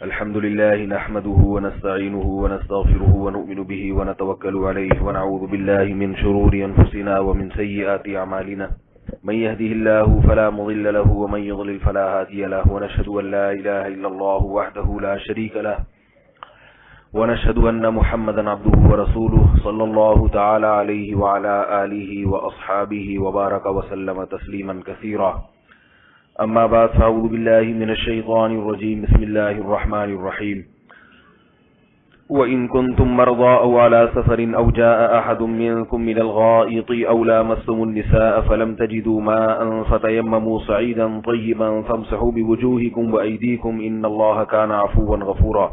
الحمد لله نحمده ونستعينه ونستغفره ونؤمن به ونتوكل عليه ونعوذ بالله من شرور أنفسنا ومن سيئات أعمالنا من يهده الله فلا مضل له ومن يضلل فلا هادي له ونشهد أن لا إله إلا الله وحده لا شريك له ونشهد أن محمدا عبده ورسوله صلى الله تعالى عليه وعلى آله وأصحابه وبارك وسلم تسليما كثيرا أما بعد فأعوذ بالله من الشيطان الرجيم بسم الله الرحمن الرحيم وإن كنتم مرضى أو على سفر أو جاء أحد منكم من الغائط أو لامستم النساء فلم تجدوا ماء فتيمموا صعيدا طيبا فامسحوا بوجوهكم وأيديكم إن الله كان عفوا غفورا.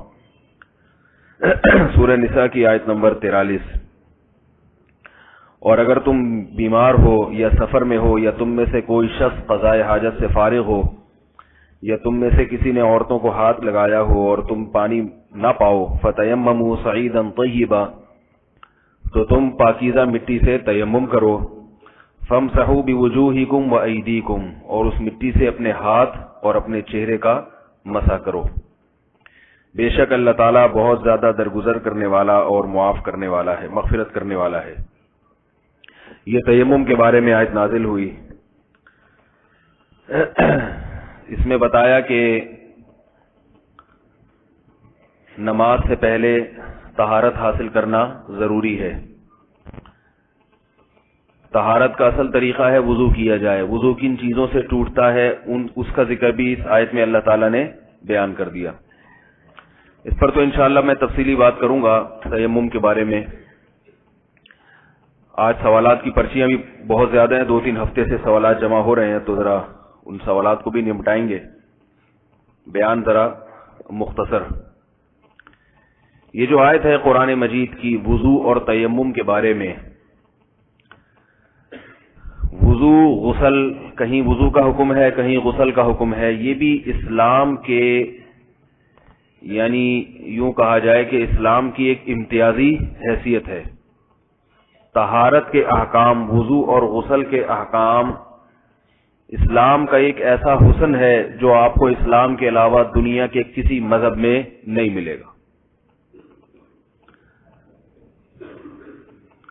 سورہ نساء کی آیت نمبر 43. اور اگر تم بیمار ہو یا سفر میں ہو یا تم میں سے کوئی شخص قضائے حاجت سے فارغ ہو یا تم میں سے کسی نے عورتوں کو ہاتھ لگایا ہو اور تم پانی نہ پاؤ فتیمموا صعیدا طیبا تو تم پاکیزہ مٹی سے تیمم کرو فامسحوا بوجوہکم وایدیکم اور اس مٹی سے اپنے ہاتھ اور اپنے چہرے کا مسح کرو. بے شک اللہ تعالیٰ بہت زیادہ درگزر کرنے والا اور معاف کرنے والا ہے، مغفرت کرنے والا ہے. یہ تیمم کے بارے میں آیت نازل ہوئی. اس میں بتایا کہ نماز سے پہلے طہارت حاصل کرنا ضروری ہے. طہارت کا اصل طریقہ ہے وضو کیا جائے. وضو کن چیزوں سے ٹوٹتا ہے اس کا ذکر بھی اس آیت میں اللہ تعالیٰ نے بیان کر دیا. اس پر تو انشاءاللہ میں تفصیلی بات کروں گا تیمم کے بارے میں. آج سوالات کی پرچیاں بھی بہت زیادہ ہیں، 2-3 ہفتے سے سوالات جمع ہو رہے ہیں، تو ذرا ان سوالات کو بھی نمٹائیں گے. بیان ذرا مختصر. یہ جو آیت ہے قرآن مجید کی وضو اور تیمم کے بارے میں، وضو غسل، کہیں وضو کا حکم ہے کہیں غسل کا حکم ہے. یہ بھی اسلام کے، یعنی یوں کہا جائے کہ اسلام کی ایک امتیازی حیثیت ہے. طہارت کے احکام، وضو اور غسل کے احکام اسلام کا ایک ایسا حسن ہے جو آپ کو اسلام کے علاوہ دنیا کے کسی مذہب میں نہیں ملے گا.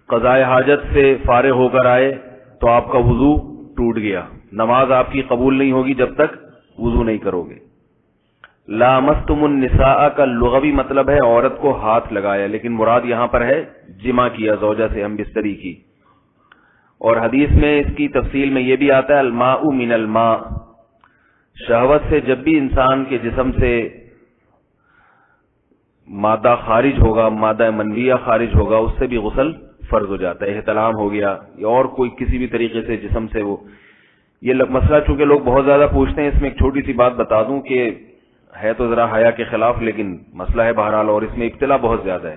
قضائے حاجت سے فارغ ہو کر آئے تو آپ کا وضو ٹوٹ گیا، نماز آپ کی قبول نہیں ہوگی جب تک وضو نہیں کرو گے. لامستم النساء کا لغوی مطلب ہے عورت کو ہاتھ لگایا، لیکن مراد یہاں پر ہے جمع کیا، زوجہ سے ہم بستری کی. اور حدیث میں اس کی تفصیل میں یہ بھی آتا ہے الماء من الماء. شہوت سے جب بھی انسان کے جسم سے مادہ خارج ہوگا، مادہ منویہ خارج ہوگا، اس سے بھی غسل فرض ہو جاتا ہے. احتلام ہو گیا یا اور کوئی کسی بھی طریقے سے جسم سے وہ، یہ مسئلہ چونکہ لوگ بہت زیادہ پوچھتے ہیں، اس میں ایک چھوٹی سی بات بتا دوں کہ ہے تو ذرا حیا کے خلاف لیکن مسئلہ ہے بہرحال، اور اس میں ابتلا بہت زیادہ ہے.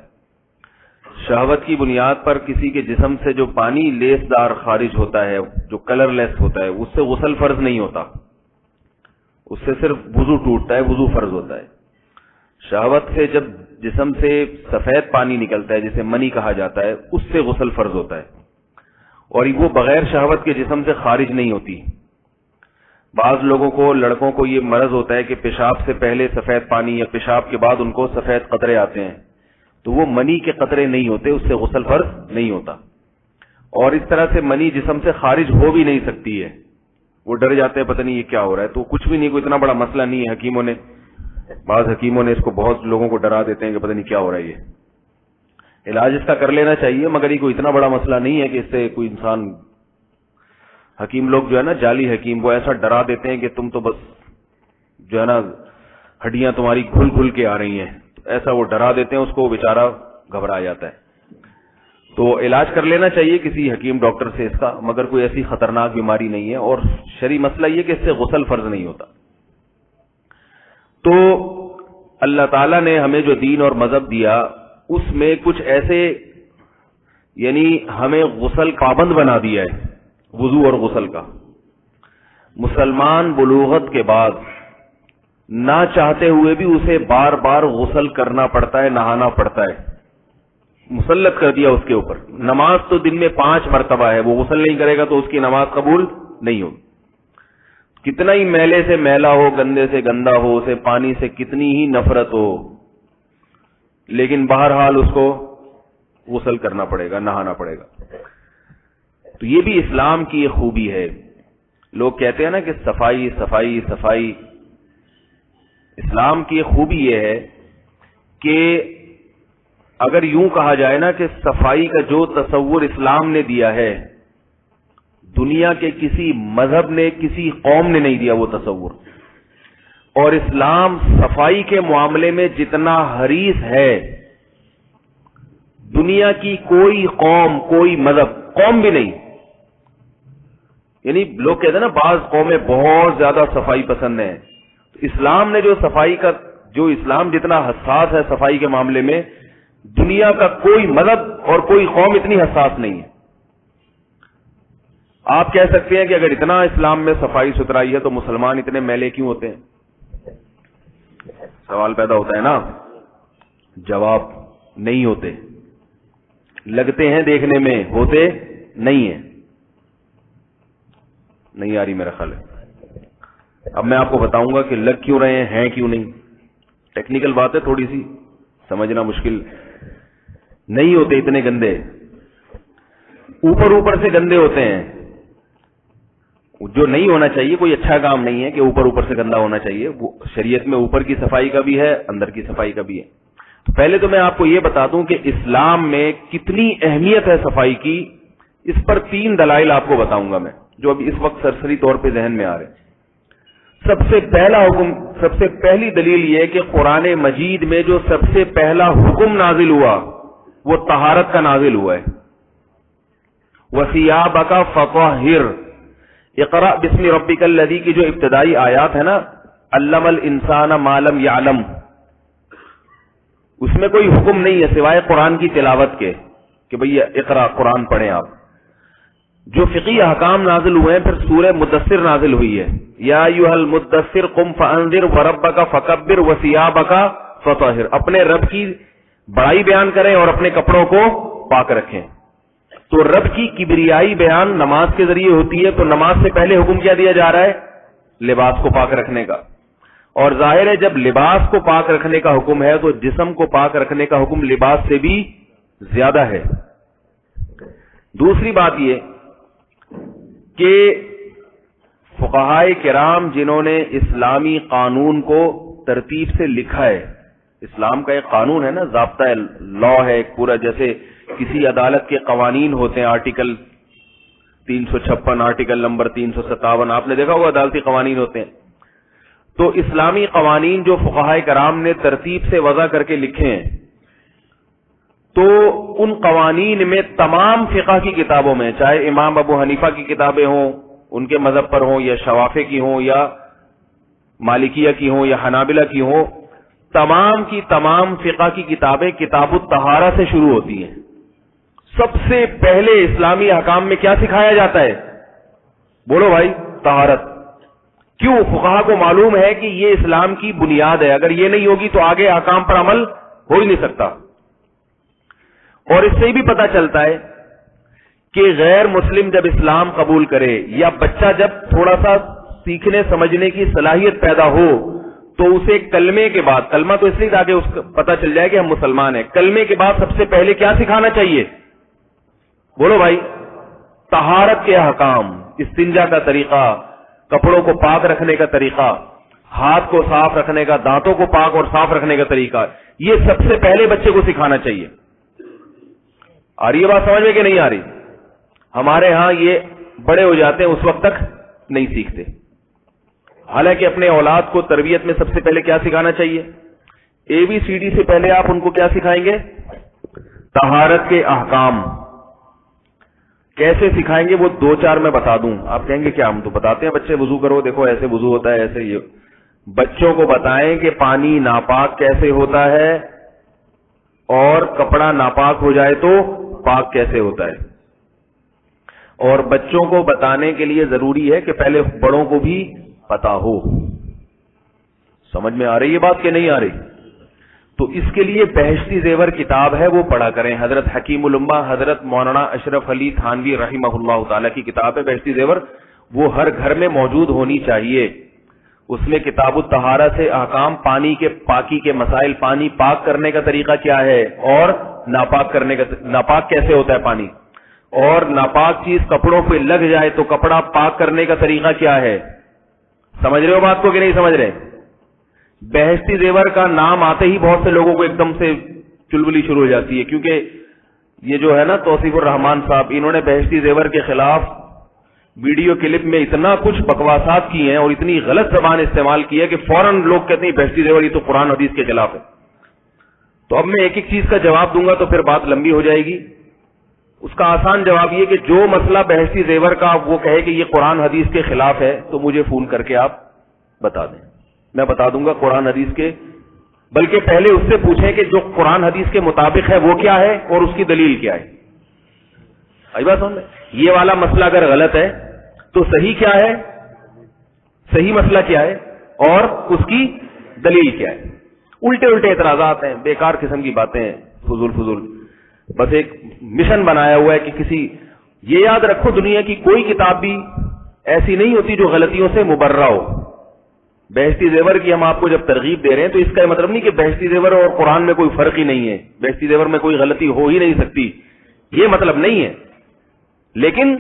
شہوت کی بنیاد پر کسی کے جسم سے جو پانی لیس دار خارج ہوتا ہے، جو کلر لیس ہوتا ہے، اس سے غسل فرض نہیں ہوتا، اس سے صرف وضو ٹوٹتا ہے، وضو فرض ہوتا ہے. شہوت سے جب جسم سے سفید پانی نکلتا ہے جسے منی کہا جاتا ہے، اس سے غسل فرض ہوتا ہے، اور وہ بغیر شہوت کے جسم سے خارج نہیں ہوتی. بعض لوگوں کو، لڑکوں کو یہ مرض ہوتا ہے کہ پیشاب سے پہلے سفید پانی یا پیشاب کے بعد ان کو سفید قطرے آتے ہیں، تو وہ منی کے قطرے نہیں ہوتے، اس سے غسل فرض نہیں ہوتا. اور اس طرح سے منی جسم سے خارج ہو بھی نہیں سکتی ہے. وہ ڈر جاتے ہیں پتہ نہیں یہ کیا ہو رہا ہے، تو کچھ بھی نہیں، کوئی اتنا بڑا مسئلہ نہیں ہے. بعض حکیموں نے اس کو بہت لوگوں کو ڈرا دیتے ہیں کہ پتہ نہیں کیا ہو رہا ہے. یہ علاج اس کا کر لینا چاہیے، مگر یہ کوئی اتنا بڑا مسئلہ نہیں ہے کہ اس سے کوئی انسان، حکیم لوگ جو ہے نا، جعلی حکیم، وہ ایسا ڈرا دیتے ہیں کہ تم تو بس جو ہے نا ہڈیاں تمہاری کھل کھل کے آ رہی ہیں، ایسا وہ ڈرا دیتے ہیں اس کو، بیچارہ گھبرا جاتا ہے. تو علاج کر لینا چاہیے کسی حکیم ڈاکٹر سے اس کا، مگر کوئی ایسی خطرناک بیماری نہیں ہے. اور شرعی مسئلہ یہ کہ اس سے غسل فرض نہیں ہوتا. تو اللہ تعالیٰ نے ہمیں جو دین اور مذہب دیا اس میں کچھ ایسے، یعنی ہمیں غسل پابند بنا دیا ہے، وضو اور غسل کا. مسلمان بلوغت کے بعد نہ چاہتے ہوئے بھی اسے بار بار غسل کرنا پڑتا ہے، نہانا پڑتا ہے. مسلط کر دیا اس کے اوپر. نماز تو دن میں 5 مرتبہ ہے، وہ غسل نہیں کرے گا تو اس کی نماز قبول نہیں ہوگی. کتنا ہی میلے سے میلا ہو، گندے سے گندا ہو، اسے پانی سے کتنی ہی نفرت ہو، لیکن بہرحال اس کو غسل کرنا پڑے گا، نہانا پڑے گا. تو یہ بھی اسلام کی ایک خوبی ہے. لوگ کہتے ہیں نا کہ صفائی صفائی صفائی. اسلام کی ایک خوبی یہ ہے کہ اگر یوں کہا جائے نا کہ صفائی کا جو تصور اسلام نے دیا ہے، دنیا کے کسی مذہب نے، کسی قوم نے نہیں دیا وہ تصور. اور اسلام صفائی کے معاملے میں جتنا حریص ہے، دنیا کی کوئی قوم، کوئی مذہب، قوم بھی نہیں. یعنی لوگ کہتے ہیں نا بعض قومیں بہت زیادہ صفائی پسند ہیں. اسلام نے جو صفائی کا، جو اسلام جتنا حساس ہے صفائی کے معاملے میں، دنیا کا کوئی مذہب اور کوئی قوم اتنی حساس نہیں ہے. آپ کہہ سکتے ہیں کہ اگر اتنا اسلام میں صفائی ستھرائی ہے تو مسلمان اتنے میلے کیوں ہوتے ہیں؟ سوال پیدا ہوتا ہے نا. جواب نہیں ہوتے. لگتے ہیں دیکھنے میں، ہوتے نہیں ہیں. نہیں آ رہی میرا خیال ہے. اب میں آپ کو بتاؤں گا کہ لگ کیوں رہے ہیں کیوں نہیں. ٹیکنیکل بات ہے، تھوڑی سی سمجھنا مشکل. نہیں ہوتے اتنے گندے. اوپر سے گندے ہوتے ہیں. جو نہیں ہونا چاہیے، کوئی اچھا کام نہیں ہے کہ اوپر سے گندا ہونا چاہیے. وہ شریعت میں اوپر کی صفائی کا بھی ہے، اندر کی صفائی کا بھی ہے. تو پہلے تو میں آپ کو یہ بتا دوں کہ اسلام میں کتنی اہمیت ہے صفائی کی. اس پر 3 دلائل آپ کو بتاؤں گا میں، جو ابھی اس وقت سرسری طور پہ ذہن میں آ رہے ہیں. سب سے پہلا حکم، سب سے پہلی دلیل یہ کہ قرآن مجید میں جو سب سے پہلا حکم نازل ہوا وہ طہارت کا نازل ہوا ہے. وَثِيَابَكَ فَطَهِّرْ، اقرأ بسم ربک الذی کی جو ابتدائی آیات ہے نا، علم الانسان ما لم یعلم، اس میں کوئی حکم نہیں ہے سوائے قرآن کی تلاوت کے کہ بھئی اقرأ، قرآن پڑھیں آپ. جو فقہی احکام نازل ہوئے ہیں، پھر سورہ مدثر نازل ہوئی ہے. یا ایھا المدثر قم فانذر وربک فکبر وثیابک فطہر. اپنے رب کی بڑائی بیان کریں اور اپنے کپڑوں کو پاک رکھیں. تو رب کی کبریائی بیان نماز کے ذریعے ہوتی ہے. تو نماز سے پہلے حکم کیا دیا جا رہا ہے؟ لباس کو پاک رکھنے کا. اور ظاہر ہے جب لباس کو پاک رکھنے کا حکم ہے تو جسم کو پاک رکھنے کا حکم لباس سے بھی زیادہ ہے. دوسری بات یہ کہ فقہائے کرام جنہوں نے اسلامی قانون کو ترتیب سے لکھا ہے، اسلام کا ایک قانون ہے نا، ضابطہ لا ہے ایک پورا، جیسے کسی عدالت کے قوانین ہوتے ہیں، آرٹیکل 356، آرٹیکل نمبر 357، آپ نے دیکھا ہوگا عدالتی قوانین ہوتے ہیں. تو اسلامی قوانین جو فقہائے کرام نے ترتیب سے وضع کر کے لکھے ہیں، تو ان قوانین میں تمام فقہ کی کتابوں میں، چاہے امام ابو حنیفہ کی کتابیں ہوں ان کے مذہب پر ہوں، یا شوافی کی ہوں، یا مالکیہ کی ہوں، یا حنابلہ کی ہوں، تمام کی تمام فقہ کی کتابیں کتاب الطہارہ سے شروع ہوتی ہیں. سب سے پہلے اسلامی احکام میں کیا سکھایا جاتا ہے؟ بولو بھائی، طہارت. کیوں؟ فقہا کو معلوم ہے کہ یہ اسلام کی بنیاد ہے، اگر یہ نہیں ہوگی تو آگے احکام پر عمل ہو ہی نہیں سکتا. اور اس سے بھی پتہ چلتا ہے کہ غیر مسلم جب اسلام قبول کرے، یا بچہ جب تھوڑا سا سیکھنے سمجھنے کی صلاحیت پیدا ہو، تو اسے کلمے کے بعد، کلمہ تو اس لیے تاکہ اس کو پتہ چل جائے کہ ہم مسلمان ہیں، کلمے کے بعد سب سے پہلے کیا سکھانا چاہیے؟ بولو بھائی، طہارت کے احکام، استنجا کا طریقہ، کپڑوں کو پاک رکھنے کا طریقہ، ہاتھ کو صاف رکھنے کا، دانتوں کو پاک اور صاف رکھنے کا طریقہ، یہ سب سے پہلے بچے کو سکھانا چاہیے. آ رہی ہے بات سمجھ میں کہ نہیں آ رہی؟ ہمارے ہاں یہ بڑے ہو جاتے ہیں، اس وقت تک نہیں سیکھتے. حالانکہ اپنے اولاد کو تربیت میں سب سے پہلے کیا سکھانا چاہیے؟ ABCD سے پہلے آپ ان کو کیا سکھائیں گے؟ طہارت کے احکام. کیسے سکھائیں گے وہ 2-4 میں بتا دوں. آپ کہیں گے کیا؟ ہم تو بتاتے ہیں بچے وضو کرو، دیکھو ایسے وضو ہوتا ہے، ایسے. یہ بچوں کو بتائیں کہ پانی ناپاک کیسے ہوتا ہے، اور کپڑا ناپاک ہو جائے تو پاک کیسے ہوتا ہے. اور بچوں کو بتانے کے لیے ضروری ہے کہ پہلے بڑوں کو بھی پتا ہو. سمجھ میں آ رہی ہے بات کہ نہیں آ رہی؟ تو اس کے لیے بہشتی زیور کتاب ہے، وہ پڑھا کریں. حضرت حکیم الامہ حضرت مولانا اشرف علی تھانوی رحمہ اللہ تعالی کی کتاب ہے بہشتی زیور. وہ ہر گھر میں موجود ہونی چاہیے. اس میں کتاب الطہارہ سے احکام، پانی کے پاکی کے مسائل، پانی پاک کرنے کا طریقہ کیا ہے اور ناپاک کرنے کا، ناپاک کیسے ہوتا ہے پانی، اور ناپاک چیز کپڑوں پہ لگ جائے تو کپڑا پاک کرنے کا طریقہ کیا ہے. سمجھ رہے ہو بات کو کہ نہیں سمجھ رہے؟ بہشتی زیور کا نام آتے ہی بہت سے لوگوں کو ایک دم سے چلبلی شروع ہو جاتی ہے، کیونکہ یہ جو ہے نا توصیف الرحمان صاحب، انہوں نے بہشتی زیور کے خلاف ویڈیو کلپ میں اتنا کچھ بکواسات کی ہیں اور اتنی غلط زبان استعمال کی ہے کہ فوراً لوگ کہتے ہیں بہشتی زیور یہ تو قرآن حدیث کے خلاف ہے. تو اب میں ایک ایک چیز کا جواب دوں گا تو پھر بات لمبی ہو جائے گی. اس کا آسان جواب یہ کہ جو مسئلہ بہشتی زیور کا وہ کہے کہ یہ قرآن حدیث کے خلاف ہے تو مجھے فون کر کے آپ بتا دیں، میں بتا دوں گا قرآن حدیث کے، بلکہ پہلے اس سے پوچھیں کہ جو قرآن حدیث کے مطابق ہے وہ کیا ہے اور اس کی دلیل کیا ہے. آئی بات سمجھ میں؟ یہ والا مسئلہ اگر غلط ہے تو صحیح کیا ہے، صحیح مسئلہ کیا ہے اور اس کی دلیل کیا ہے. الٹے الٹے اعتراضات ہیں، بیکار قسم کی باتیں ہیں، فضول. بس ایک مشن بنایا ہوا ہے کہ کسی، یہ یاد رکھو دنیا کی کوئی کتاب بھی ایسی نہیں ہوتی جو غلطیوں سے مبرہ ہو. بہشتی زیور کی ہم آپ کو جب ترغیب دے رہے ہیں تو اس کا مطلب نہیں کہ بہشتی زیور اور قرآن میں کوئی فرق ہی نہیں ہے، بہشتی زیور میں کوئی غلطی ہو ہی نہیں سکتی، یہ مطلب نہیں ہے. لیکن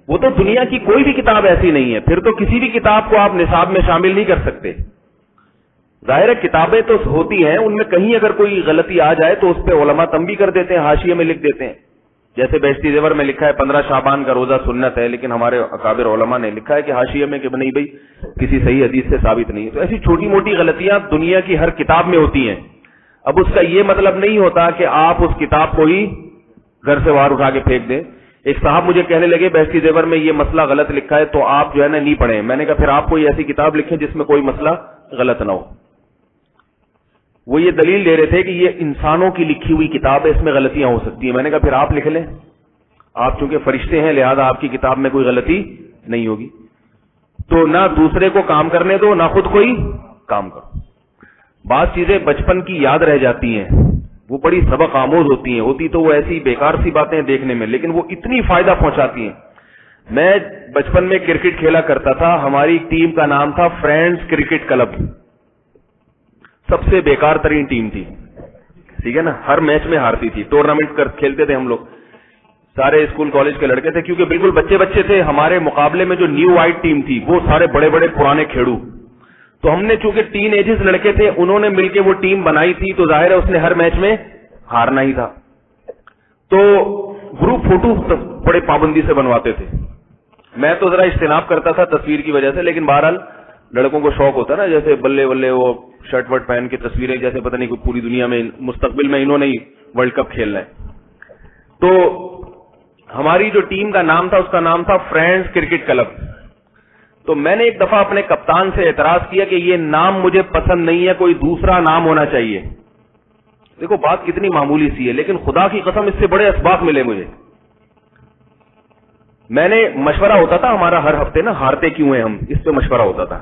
وہ تو دنیا کی کوئی بھی کتاب ایسی نہیں ہے، پھر تو کسی بھی کتاب کو آپ نصاب میں شامل نہیں کر سکتے. ظاہر ہے کتابیں تو ہوتی ہیں، ان میں کہیں اگر کوئی غلطی آ جائے تو اس پہ علماء تنبیہ کر دیتے ہیں، حاشیے میں لکھ دیتے ہیں. جیسے بہشتی زیور میں لکھا ہے 15 شعبان کا روزہ سنت ہے، لیکن ہمارے اکابر علماء نے لکھا ہے کہ حاشیے میں کہ نہیں بھائی کسی صحیح حدیث سے ثابت نہیں ہے. تو ایسی چھوٹی موٹی غلطیاں دنیا کی ہر کتاب میں ہوتی ہیں. اب اس کا یہ مطلب نہیں ہوتا کہ آپ اس کتاب کو ہی گھر سے باہر اٹھا کے پھینک دیں. ایک صاحب مجھے کہنے لگے بہشتی زیور میں یہ مسئلہ غلط لکھا ہے تو آپ جو ہے نا نہیں پڑھیں. میں نے کہا پھر آپ کوئی ایسی کتاب لکھیں جس میں کوئی مسئلہ غلط نہ ہو. وہ یہ دلیل دے رہے تھے کہ یہ انسانوں کی لکھی ہوئی کتاب ہے، اس میں غلطیاں ہو سکتی ہیں. میں نے کہا پھر آپ لکھ لیں، آپ چونکہ فرشتے ہیں لہذا آپ کی کتاب میں کوئی غلطی نہیں ہوگی. تو نہ دوسرے کو کام کرنے دو، نہ خود کوئی کام کرو. بعض چیزیں بچپن کی یاد رہ جاتی ہیں، وہ بڑی سبق آموز ہوتی ہیں، ہوتی تو وہ ایسی بیکار سی باتیں دیکھنے میں، لیکن وہ اتنی فائدہ پہنچاتی ہیں. میں بچپن میں کرکٹ کھیلا کرتا تھا، ہماری ٹیم کا نام تھا فرینڈز کرکٹ کلب. سب سے بیکار ترین ٹیم تھی، ٹھیک ہے نا، ہر میچ میں ہارتی تھی. ٹورنامنٹ کھیلتے تھے ہم لوگ، سارے اسکول کالج کے لڑکے تھے، کیونکہ بالکل بچے تھے. ہمارے مقابلے میں جو نیو وائٹ ٹیم تھی وہ سارے بڑے بڑے پرانے کھیڑو. تو ہم نے چونکہ ٹین ایجز لڑکے تھے، انہوں نے مل کے وہ ٹیم بنائی تھی، تو ظاہر ہے اس نے ہر میچ میں ہارنا ہی تھا. تو گروپ فوٹو بڑے پابندی سے بنواتے تھے. میں تو ذرا اجتناب کرتا تھا تصویر کی وجہ سے، لیکن بہرحال لڑکوں کو شوق ہوتا ہے نا، جیسے بلے بلے وہ شرٹ وٹ پہن کے تصویریں، جیسے پتہ نہیں پوری دنیا میں مستقبل میں انہوں نے ورلڈ کپ کھیلنا ہے. تو ہماری جو ٹیم کا نام تھا اس کا نام تھا فرینڈز کرکٹ کلب. تو میں نے ایک دفعہ اپنے کپتان سے اعتراض کیا کہ یہ نام مجھے پسند نہیں ہے، کوئی دوسرا نام ہونا چاہیے. دیکھو بات کتنی معمولی سی ہے، لیکن خدا کی قسم اس سے بڑے اسباق ملے مجھے. میں نے مشورہ ہوتا تھا ہمارا ہر ہفتے نا، ہارتے کیوں ہیں ہم، اس پہ مشورہ ہوتا تھا.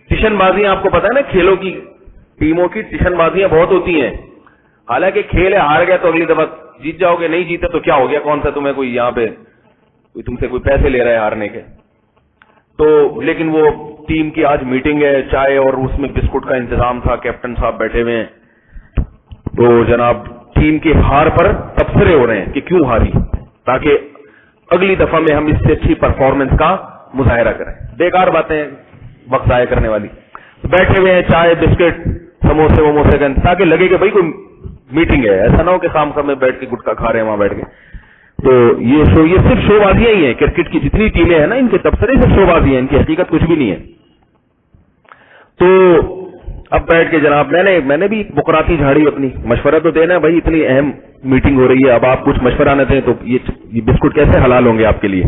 ٹیشن بازیاں آپ کو پتا ہے نا، کھیلوں کی ٹیموں کی ٹیشن بازیاں بہت ہوتی ہیں. حالانکہ کھیل ہے، ہار گیا تو اگلی دفعہ جیت جاؤ گے، نہیں جیتے تو کیا ہو گیا، کون سا تمہیں کوئی یہاں پہ کوئی تم سے کوئی پیسے لے رہا ہے ہارنے کے. تو لیکن وہ ٹیم کی آج میٹنگ ہے، چائے اور اس میں بسکٹ کا انتظام تھا، کیپٹن صاحب بیٹھے ہوئے ہیں. تو جناب ٹیم کی ہار پر تبصرے ہو رہے ہیں کہ کیوں ہاری، تاکہ اگلی دفعہ میں ہم اس سے اچھی پرفارمنس کا مظاہرہ کریں. بیکار باتیں، وقت ضائع کرنے والی. بیٹھے ہوئے ہیں، چائے بسکٹ سموسے وموسے کا، تاکہ لگے کہ بھائی کوئی میٹنگ ہے، ایسا نہ ہو کہ خام خام میں بیٹھ کے گٹکا کھا رہے ہیں وہاں بیٹھ کے. تو یہ صرف شو بازیاں ہی ہیں. کرکٹ کی جتنی ٹیمیں ہیں نا، ان کے تبصرے صرف شو بازی ہیں، ان کی حقیقت کچھ بھی نہیں ہے. تو اب بیٹھ کے جناب میں نے بھی بکراتی جھاڑی اپنی، مشورہ تو دینا ہے بھائی، اتنی اہم میٹنگ ہو رہی ہے، اب آپ کچھ مشورہ نہ دیں تو یہ بسکٹ کیسے حلال ہوں گے آپ کے لیے.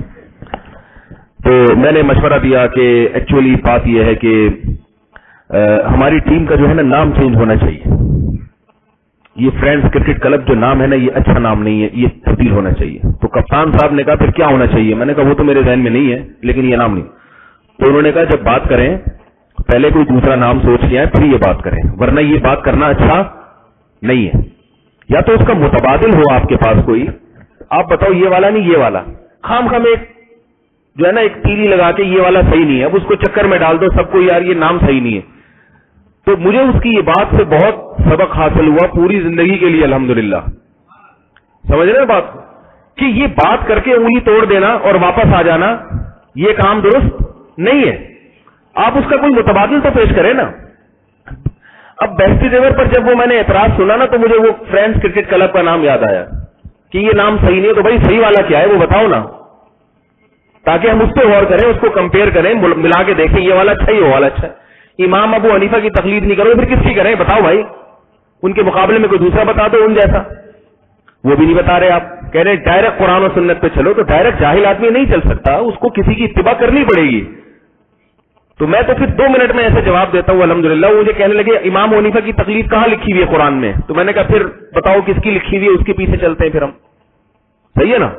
تو میں نے مشورہ دیا کہ ایکچولی بات یہ ہے کہ ہماری ٹیم کا جو ہے نا نام چینج ہونا چاہیے. یہ فرینڈز کرکٹ کلب جو نام ہے نا، یہ اچھا نام نہیں ہے، یہ تبدیل ہونا چاہیے. تو کپتان صاحب نے کہا پھر کیا ہونا چاہیے. میں نے کہا وہ تو میرے ذہن میں نہیں ہے، لیکن یہ نام نہیں. تو انہوں نے کہا جب بات کریں پہلے کوئی دوسرا نام سوچ لیا ہے پھر یہ بات کریں، ورنہ یہ بات کرنا اچھا نہیں ہے. یا تو اس کا متبادل ہو آپ کے پاس کوئی، آپ بتاؤ یہ والا نہیں یہ والا، خام خام ایک جو ہے نا ایک تیلی لگا کے یہ والا صحیح نہیں ہے، اب اس کو چکر میں ڈال دو سب کو، یار یہ نام صحیح نہیں ہے. تو مجھے اس کی یہ بات سے بہت سبق حاصل ہوا پوری زندگی کے لیے الحمدللہ. سمجھ رہے ہیں بات کہ یہ بات کر کے انگلی توڑ دینا اور واپس آ جانا یہ کام درست نہیں ہے. آپ اس کا کوئی متبادل تو پیش کریں نا. اب بہستی زیور پر جب وہ میں نے اعتراض سنا نا تو مجھے وہ فرینڈز کرکٹ کلب کا نام یاد آیا کہ یہ نام صحیح نہیں ہے، تو بھائی صحیح والا کیا ہے وہ بتاؤ نا، تاکہ ہم اس پہ غور کریں، اس کو کمپیئر کریں، ملا کے دیکھیں یہ والا اچھا ہی وہ والا اچھا ہے. امام ابو حنیفہ کی تقلید نہیں کرو پھر کس کی کریں بتاؤ بھائی، ان کے مقابلے میں کوئی دوسرا بتا دو ان جیسا. وہ بھی نہیں بتا رہے، آپ کہہ رہے ڈائریکٹ قرآن و سنت پہ چلو، تو ڈائریکٹ جاہل آدمی نہیں چل سکتا، اس کو کسی کی اتباع کرنی پڑے گی. تو میں تو پھر 2 منٹ میں ایسے جواب دیتا ہوں الحمدللہ. وہ مجھے کہنے لگے امام حنیفہ کی تقلید کہاں لکھی ہوئی ہے قرآن میں؟ تو میں نے کہا پھر بتاؤ کس کی لکھی ہوئی ہے، اس کے پیچھے چلتے ہیں پھر ہم. صحیح ہے نا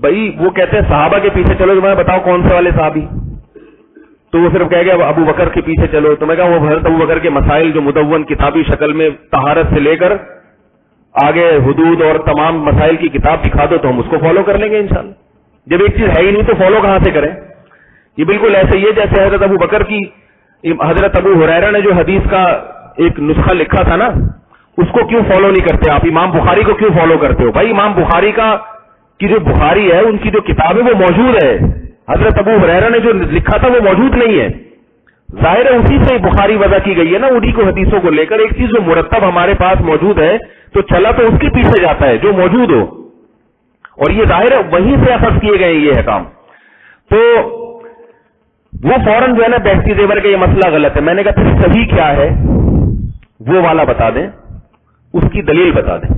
بھائی. وہ کہتے ہیں صحابہ کے پیچھے چلو، تو میں بتاؤ کون سے والے صحابی؟ تو وہ پھر کہہ گیا ابو بکر کے پیچھے چلو. تو میں کہا وہ حضرت ابو بکر کے مسائل جو مدون کتابی شکل میں طہارت سے لے کر آگے حدود اور تمام مسائل کی کتاب دکھا دو تو ہم اس کو فالو کر لیں گے انشاءاللہ. جب ایک چیز ہے ہی نہیں تو فالو کہاں سے کریں؟ یہ بالکل ایسے ہی ہے جیسے حضرت ابو بکر کی حضرت ابو ہریرہ نے جو حدیث کا ایک نسخہ لکھا تھا نا، اس کو کیوں فالو نہیں کرتے آپ؟ امام بخاری کو کیوں فالو کرتے ہو؟ بھائی امام بخاری کی جو بخاری ہے ان کی جو کتاب ہے وہ موجود ہے، حضرت ابو ہریرہ نے جو لکھا تھا وہ موجود نہیں ہے. ظاہر ہے اسی سے بخاری وضع کی گئی ہے نا، انہی کو حدیثوں کو لے کر. ایک چیز جو مرتب ہمارے پاس موجود ہے تو چلا تو اس کے پیچھے جاتا ہے جو موجود ہو، اور یہ ظاہر ہے وہیں سے اخذ کیے گئے یہ ہے کام. تو وہ فوراً جو ہے نا بہستی زیور کا یہ مسئلہ غلط ہے. میں نے کہا پھر صحیح کیا ہے وہ والا بتا دیں، اس کی دلیل بتا دیں.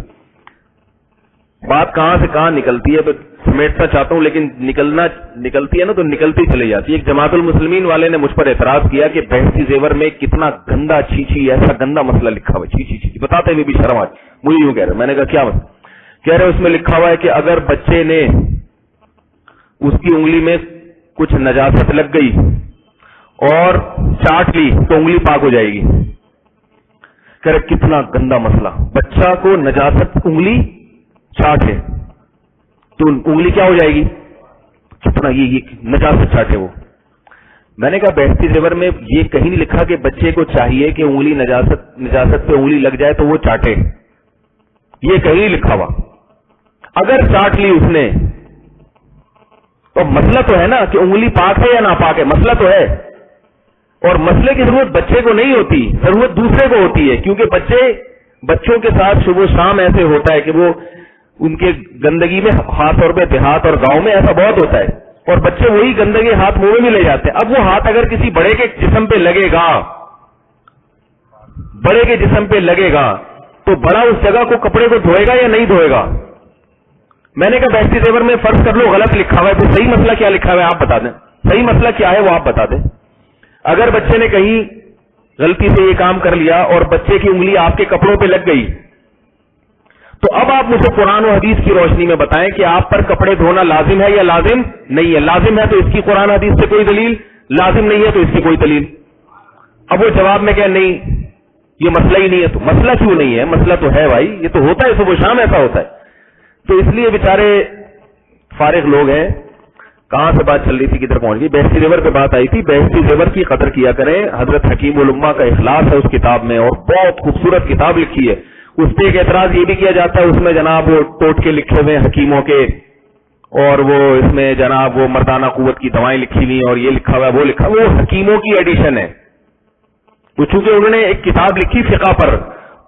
بات کہاں سے کہاں نکلتی ہے تو سمیٹنا چاہتا ہوں، لیکن نکلتی ہے نا تو نکلتی چلی جاتی ہے. ایک جماعت المسلمین والے نے مجھ پر اعتراض کیا کہ بہستی زیور میں کتنا گندا چھی ایسا گندا مسئلہ لکھا ہوا ہے، چھی بتاتے ہوئے بھی شرم آج مجھے یوں کہہ رہے. میں نے کہا کیا مسئلہ؟ کہہ رہے اس میں لکھا ہوا ہے کہ اگر بچے نے اس کی انگلی میں کچھ نجاست لگ گئی اور چاٹ لی تو انگلی پاک ہو جائے گی. کہہ رہے کتنا گندا مسئلہ، بچہ کو نجاست انگلی چاٹ ہے تو انگلی کیا ہو جائے گی؟ کتنا یہ نجاست چاٹ ہے وہ. میں نے کہا بہستی زیور میں یہ کہیں نہیں لکھا کہ بچے کو چاہیے کہ انگلی نجاست پہ انگلی لگ جائے تو وہ چاٹے، یہ کہیں نہیں لکھا ہوا. اگر چاٹ لی اس نے تو مسئلہ تو ہے نا کہ انگلی پاک ہے یا ناپاک ہے، مسئلہ تو ہے. اور مسئلے کی ضرورت بچے کو نہیں ہوتی، ضرورت دوسرے کو ہوتی ہے، کیونکہ بچوں کے ساتھ صبح شام ایسے ہوتا ہے کہ وہ ان کے گندگی میں خاص طور پہ دیہات اور گاؤں میں ایسا بہت ہوتا ہے، اور بچے وہی گندگی ہاتھ منہ میں بھی لے جاتے ہیں. اب وہ ہاتھ اگر کسی بڑے کے جسم پہ لگے گا تو بڑا اس جگہ کو کپڑے کو دھوئے گا یا نہیں دھوئے گا؟ میں نے کہا بہستی زیور میں فرض کر لو غلط لکھا ہوا ہے تو صحیح مسئلہ کیا لکھا ہوا ہے آپ بتا دیں. صحیح مسئلہ کیا ہے وہ آپ بتا دیں. اگر بچے نے کہیں غلطی سے یہ کام کر لیا اور بچے کی انگلی آپ کے کپڑوں پہ لگ گئی تو اب آپ مجھے قرآن و حدیث کی روشنی میں بتائیں کہ آپ پر کپڑے دھونا لازم ہے یا لازم نہیں ہے. لازم ہے تو اس کی قرآن حدیث سے کوئی دلیل، لازم نہیں ہے تو اس کی کوئی دلیل. اب وہ جواب میں کہ نہیں یہ مسئلہ ہی نہیں ہے. تو مسئلہ کیوں نہیں ہے؟ مسئلہ تو ہے بھائی، یہ تو ہوتا ہے صبح شام ایسا ہوتا ہے. تو اس لیے بیچارے فارغ لوگ ہیں. کہاں سے بات چل رہی تھی، کدھر پہنچ گئی؟ بہستی زیور پہ بات آئی تھی. بہستی زیور کی قدر کیا کریں. حضرت حکیم الامہ کا اخلاص ہے اس کتاب میں، اور بہت خوبصورت کتاب لکھی ہے. اس پہ ایک اعتراض یہ بھی کیا جاتا ہے اس میں جناب وہ ٹوٹ کے لکھے ہوئے حکیموں کے، اور وہ اس میں جناب وہ مردانہ قوت کی دوائیں لکھی ہوئی اور یہ لکھا ہوا ہے وہ لکھا ہوا، وہ حکیموں کی ایڈیشن ہے. وہ چونکہ انہوں نے ایک کتاب لکھی فقہ پر،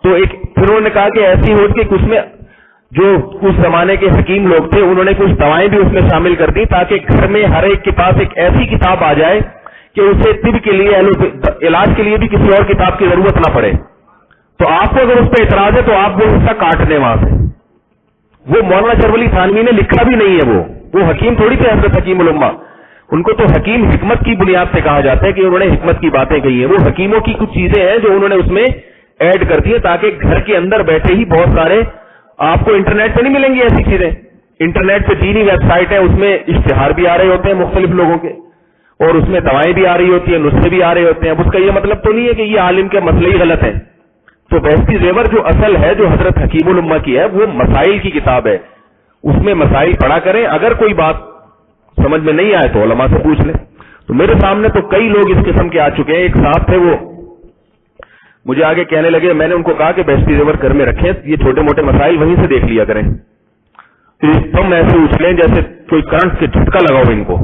تو پھر انہوں نے کہا کہ ایسی ہو کہ اس میں جو اس زمانے کے حکیم لوگ تھے انہوں نے کچھ دوائیں بھی اس میں شامل کر دی تاکہ گھر میں ہر ایک کے پاس ایک ایسی کتاب آ جائے کہ اسے طب کے لیے علاج کے لیے بھی کسی اور کتاب کی ضرورت نہ پڑے. تو آپ کو اگر اس پہ اعتراض ہے تو آپ وہ حصہ کاٹ دیں وہاں سے. وہ مولانا شرف علی تھانوی نے لکھا بھی نہیں ہے، وہ حکیم تھوڑی تھے حضرت حکیم الامہ. ان کو تو حکیم حکمت کی بنیاد سے کہا جاتا ہے کہ انہوں نے حکمت کی باتیں کہی ہیں. وہ حکیموں کی کچھ چیزیں ہیں جو انہوں نے اس میں ایڈ کر دی ہے تاکہ گھر کے اندر بیٹھے ہی بہت سارے، آپ کو انٹرنیٹ پہ نہیں ملیں گی ایسی چیزیں. انٹرنیٹ پہ دینی ویب سائٹ ہے، اس میں اشتہار بھی آ رہے ہوتے ہیں مختلف لوگوں کے، اور اس میں دوائیں بھی آ رہی ہوتی ہیں، نسخے بھی آ رہے ہوتے ہیں. اب اس کا یہ مطلب تو نہیں ہے کہ یہ عالم کے مسئلے ہی غلط ہیں. تو بہستی زیور جو اصل ہے جو حضرت حکیم الامہ کی ہے وہ مسائل کی کتاب ہے، اس میں مسائل پڑھا کریں. اگر کوئی بات سمجھ میں نہیں آئے تو علماء سے پوچھ لیں. تو میرے سامنے تو کئی لوگ اس قسم کے آ چکے ہیں. ایک صاحب تھے وہ مجھے آگے کہنے لگے, میں نے ان کو کہا کہ بہشتی زیور گھر میں رکھیں, یہ چھوٹے موٹے مسائل وہیں سے دیکھ لیا کریں. تو تم ایسے اچھلیں جیسے کوئی کرنٹ سے جھٹکا لگاؤ ان کو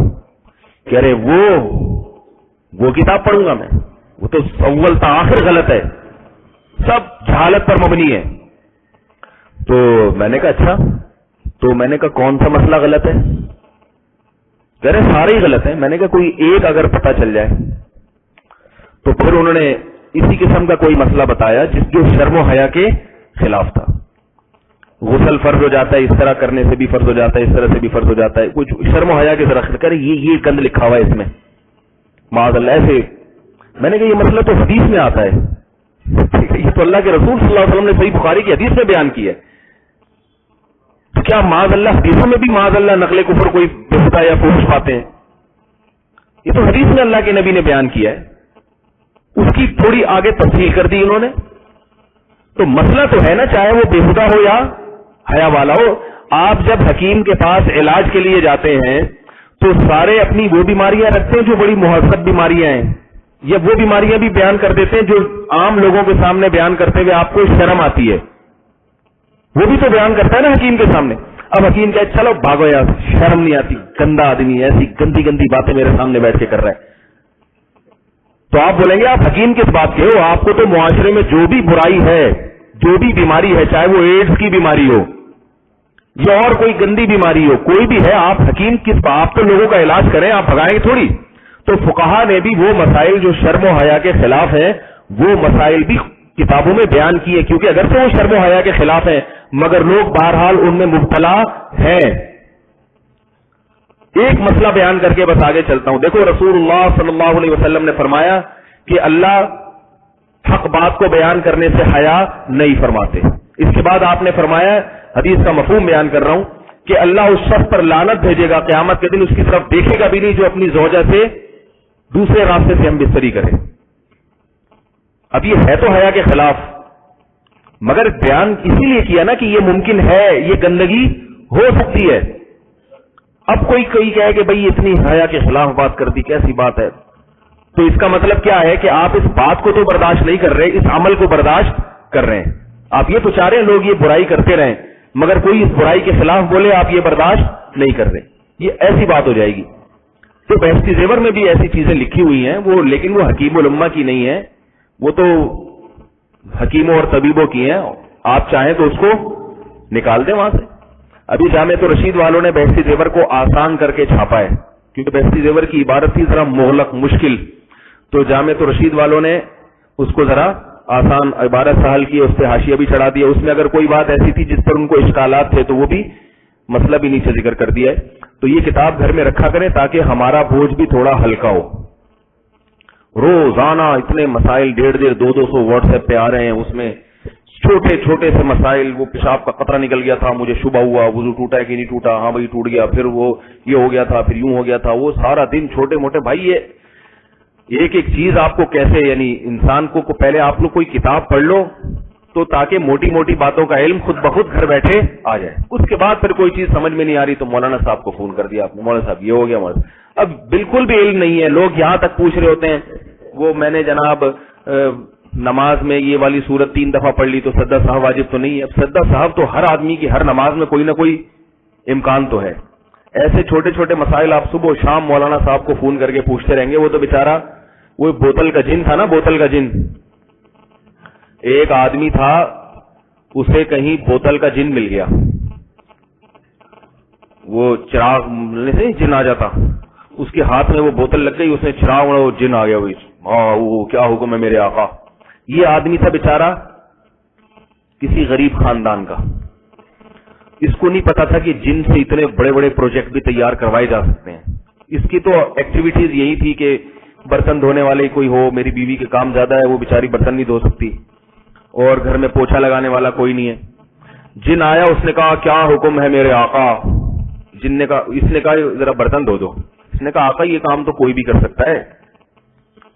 کہ ارے وہ کتاب پڑھوں گا میں, وہ تو اول تا آخر غلط ہے, سب جہالت پر مبنی ہے. تو میں نے کہا اچھا, تو میں نے کہا کون سا مسئلہ غلط ہے؟ کہہ رہے سارے ہی غلط ہیں. میں نے کہا کوئی ایک اگر پتہ چل جائے. تو پھر انہوں نے اسی قسم کا کوئی مسئلہ بتایا جو شرم و حیا کے خلاف تھا. غسل فرض ہو جاتا ہے, اس طرح کرنے سے بھی فرض ہو جاتا ہے, اس طرح سے بھی فرض ہو جاتا ہے. کچھ شرم و حیا کے ذرا کرے یہ گند لکھا ہوا ہے اس میں معاذ اللہ ایسے. میں نے کہا یہ مسئلہ تو حدیث میں آتا ہے, یہ تو اللہ کے رسول صلی اللہ علیہ وسلم نے صحیح بخاری کی حدیث میں بیان کی ہے. تو کیا معاذ اللہ حدیثوں میں بھی معاذ اللہ نقل کفر کوئی بہتا یا فحش پاتے ہیں؟ یہ تو حدیث میں اللہ کے نبی نے بیان کیا ہے, اس کی تھوڑی آگے تفصیل کر دی انہوں نے. تو مسئلہ تو ہے نا, چاہے وہ بےہودہ ہو یا حیا والا ہو. آپ جب حکیم کے پاس علاج کے لیے جاتے ہیں تو سارے اپنی وہ بیماریاں رکھتے ہیں جو بڑی مہذب بیماریاں ہیں, یا وہ بیماریاں بھی بیان کر دیتے ہیں جو عام لوگوں کے سامنے بیان کرتے ہوئے آپ کو شرم آتی ہے, وہ بھی تو بیان کرتا ہے نا حکیم کے سامنے. اب حکیم کہے چلو بھاگو یار, شرم نہیں آتی, گندا آدمی ایسی گندی گندی باتیں میرے سامنے بیٹھ کے کر رہا ہے. تو آپ بولیں گے آپ حکیم کس بات کے ہو؟ آپ کو تو معاشرے میں جو بھی برائی ہے, جو بھی بیماری ہے, چاہے وہ ایڈز کی بیماری ہو یا اور کوئی گندی بیماری ہو, کوئی بھی ہے, آپ حکیم کس بات؟ آپ تو لوگوں کا علاج کریں, آپ بھگائیں گے تھوڑی. تو فقہا نے بھی وہ مسائل جو شرم و حیا کے خلاف ہیں وہ مسائل بھی کتابوں میں بیان کیے, کیونکہ اگر سے وہ شرم و حیا کے خلاف ہیں مگر لوگ بہرحال ان میں مبتلا ہیں. ایک مسئلہ بیان کر کے بس آگے چلتا ہوں. دیکھو رسول اللہ صلی اللہ علیہ وسلم نے فرمایا کہ اللہ حق بات کو بیان کرنے سے حیا نہیں فرماتے. اس کے بعد آپ نے فرمایا, حدیث کا مفہوم بیان کر رہا ہوں, کہ اللہ اس شخص پر لعنت بھیجے گا قیامت کے دن, اس کی طرف دیکھے گا بھی نہیں جو اپنی زوجہ سے دوسرے راستے سے ہم بستری کرے. اب یہ ہے تو حیا کے خلاف, مگر بیان اسی لیے کیا نا کہ یہ ممکن ہے, یہ گندگی ہو سکتی ہے. اب کوئی کہے کہ بھئی اتنی حیا کے خلاف بات کر دی, کیسی بات ہے؟ تو اس کا مطلب کیا ہے کہ آپ اس بات کو تو برداشت نہیں کر رہے, اس عمل کو برداشت کر رہے ہیں. آپ یہ تو چاہ رہے ہیں لوگ یہ برائی کرتے رہیں, مگر کوئی اس برائی کے خلاف بولے آپ یہ برداشت نہیں کر رہے, یہ ایسی بات ہو جائے گی. تو بہشتی زیور میں بھی ایسی چیزیں لکھی ہوئی ہیں, وہ لیکن وہ حکیم الامہ کی نہیں ہے, وہ تو حکیموں اور طبیبوں کی ہیں. آپ چاہیں تو اس کو نکال دیں وہاں سے. ابھی جامعۃ الرشید والوں نے بہشتی زیور کو آسان کر کے چھاپا ہے, کیونکہ بہشتی زیور کی عبارت تھی ذرا مغلق مشکل, تو جامعۃ الرشید والوں نے اس کو ذرا آسان عبارت سہل کی, اس پہ حاشیہ بھی چڑھا دیا. اس میں اگر کوئی بات ایسی تھی جس پر ان کو اشکالات تھے تو وہ بھی مسئلہ بھی نیچے ذکر کر دیا ہے. تو یہ کتاب گھر میں رکھا کریں تاکہ ہمارا بوجھ بھی تھوڑا ہلکا ہو. روزانہ اتنے مسائل 150-200 واٹس ایپ پہ آ رہے ہیں, اس میں چھوٹے چھوٹے سے مسائل, وہ پیشاب کا قطرہ نکل گیا تھا, مجھے شبہ ہوا, وضو ٹوٹا ہے کہ نہیں ٹوٹا, ہاں بھائی ٹوٹ گیا, پھر وہ یہ ہو گیا تھا, پھر یوں ہو گیا تھا, وہ سارا دن چھوٹے موٹے. بھائی یہ ایک ایک چیز آپ کو کیسے, یعنی انسان کو پہلے آپ لوگ کوئی کتاب پڑھ لو تو تاکہ موٹی موٹی باتوں کا علم خود بخود گھر بیٹھے آ جائے. اس کے بعد پھر کوئی چیز سمجھ میں نہیں آ رہی تو مولانا صاحب کو فون کر دیا, آپ مولانا صاحب یہ ہو گیا. اب بالکل بھی علم نہیں ہے, لوگ یہاں تک پوچھ رہے ہوتے ہیں وہ میں نے جناب نماز میں یہ والی سورت 3 دفعہ پڑھ لی تو سجدہ صاحب واجب تو نہیں ہے. اب سجدہ صاحب تو ہر آدمی کی ہر نماز میں کوئی نہ کوئی امکان تو ہے. ایسے چھوٹے چھوٹے مسائل آپ صبح و شام مولانا صاحب کو فون کر کے پوچھتے رہیں گے. وہ تو بیچارہ وہ بوتل کا جن تھا نا, بوتل کا جن, ایک آدمی تھا اسے کہیں بوتل کا جن مل گیا, وہ چراغ سے جن آ جاتا, اس کے ہاتھ میں وہ بوتل لگ گئی, اس نے چراغ وہ جن آ گیا, وہ کیا حکم ہے میرے آقا. یہ آدمی تھا بیچارہ کسی غریب خاندان کا, اس کو نہیں پتا تھا کہ جن سے اتنے بڑے بڑے پروجیکٹ بھی تیار کروائے جا سکتے ہیں. اس کی تو ایکٹیویٹیز یہی تھی کہ برتن دھونے والے کوئی ہو, میری بیوی کے کام زیادہ ہے, وہ بیچاری برتن نہیں دھو سکتی, اور گھر میں پوچھا لگانے والا کوئی نہیں ہے. جن آیا, اس نے کہا کیا حکم ہے میرے آقا. جن نے کہا, اس نے کہا ذرا برتن دھو دو. اس نے کہا آقا یہ کام تو کوئی بھی کر سکتا ہے,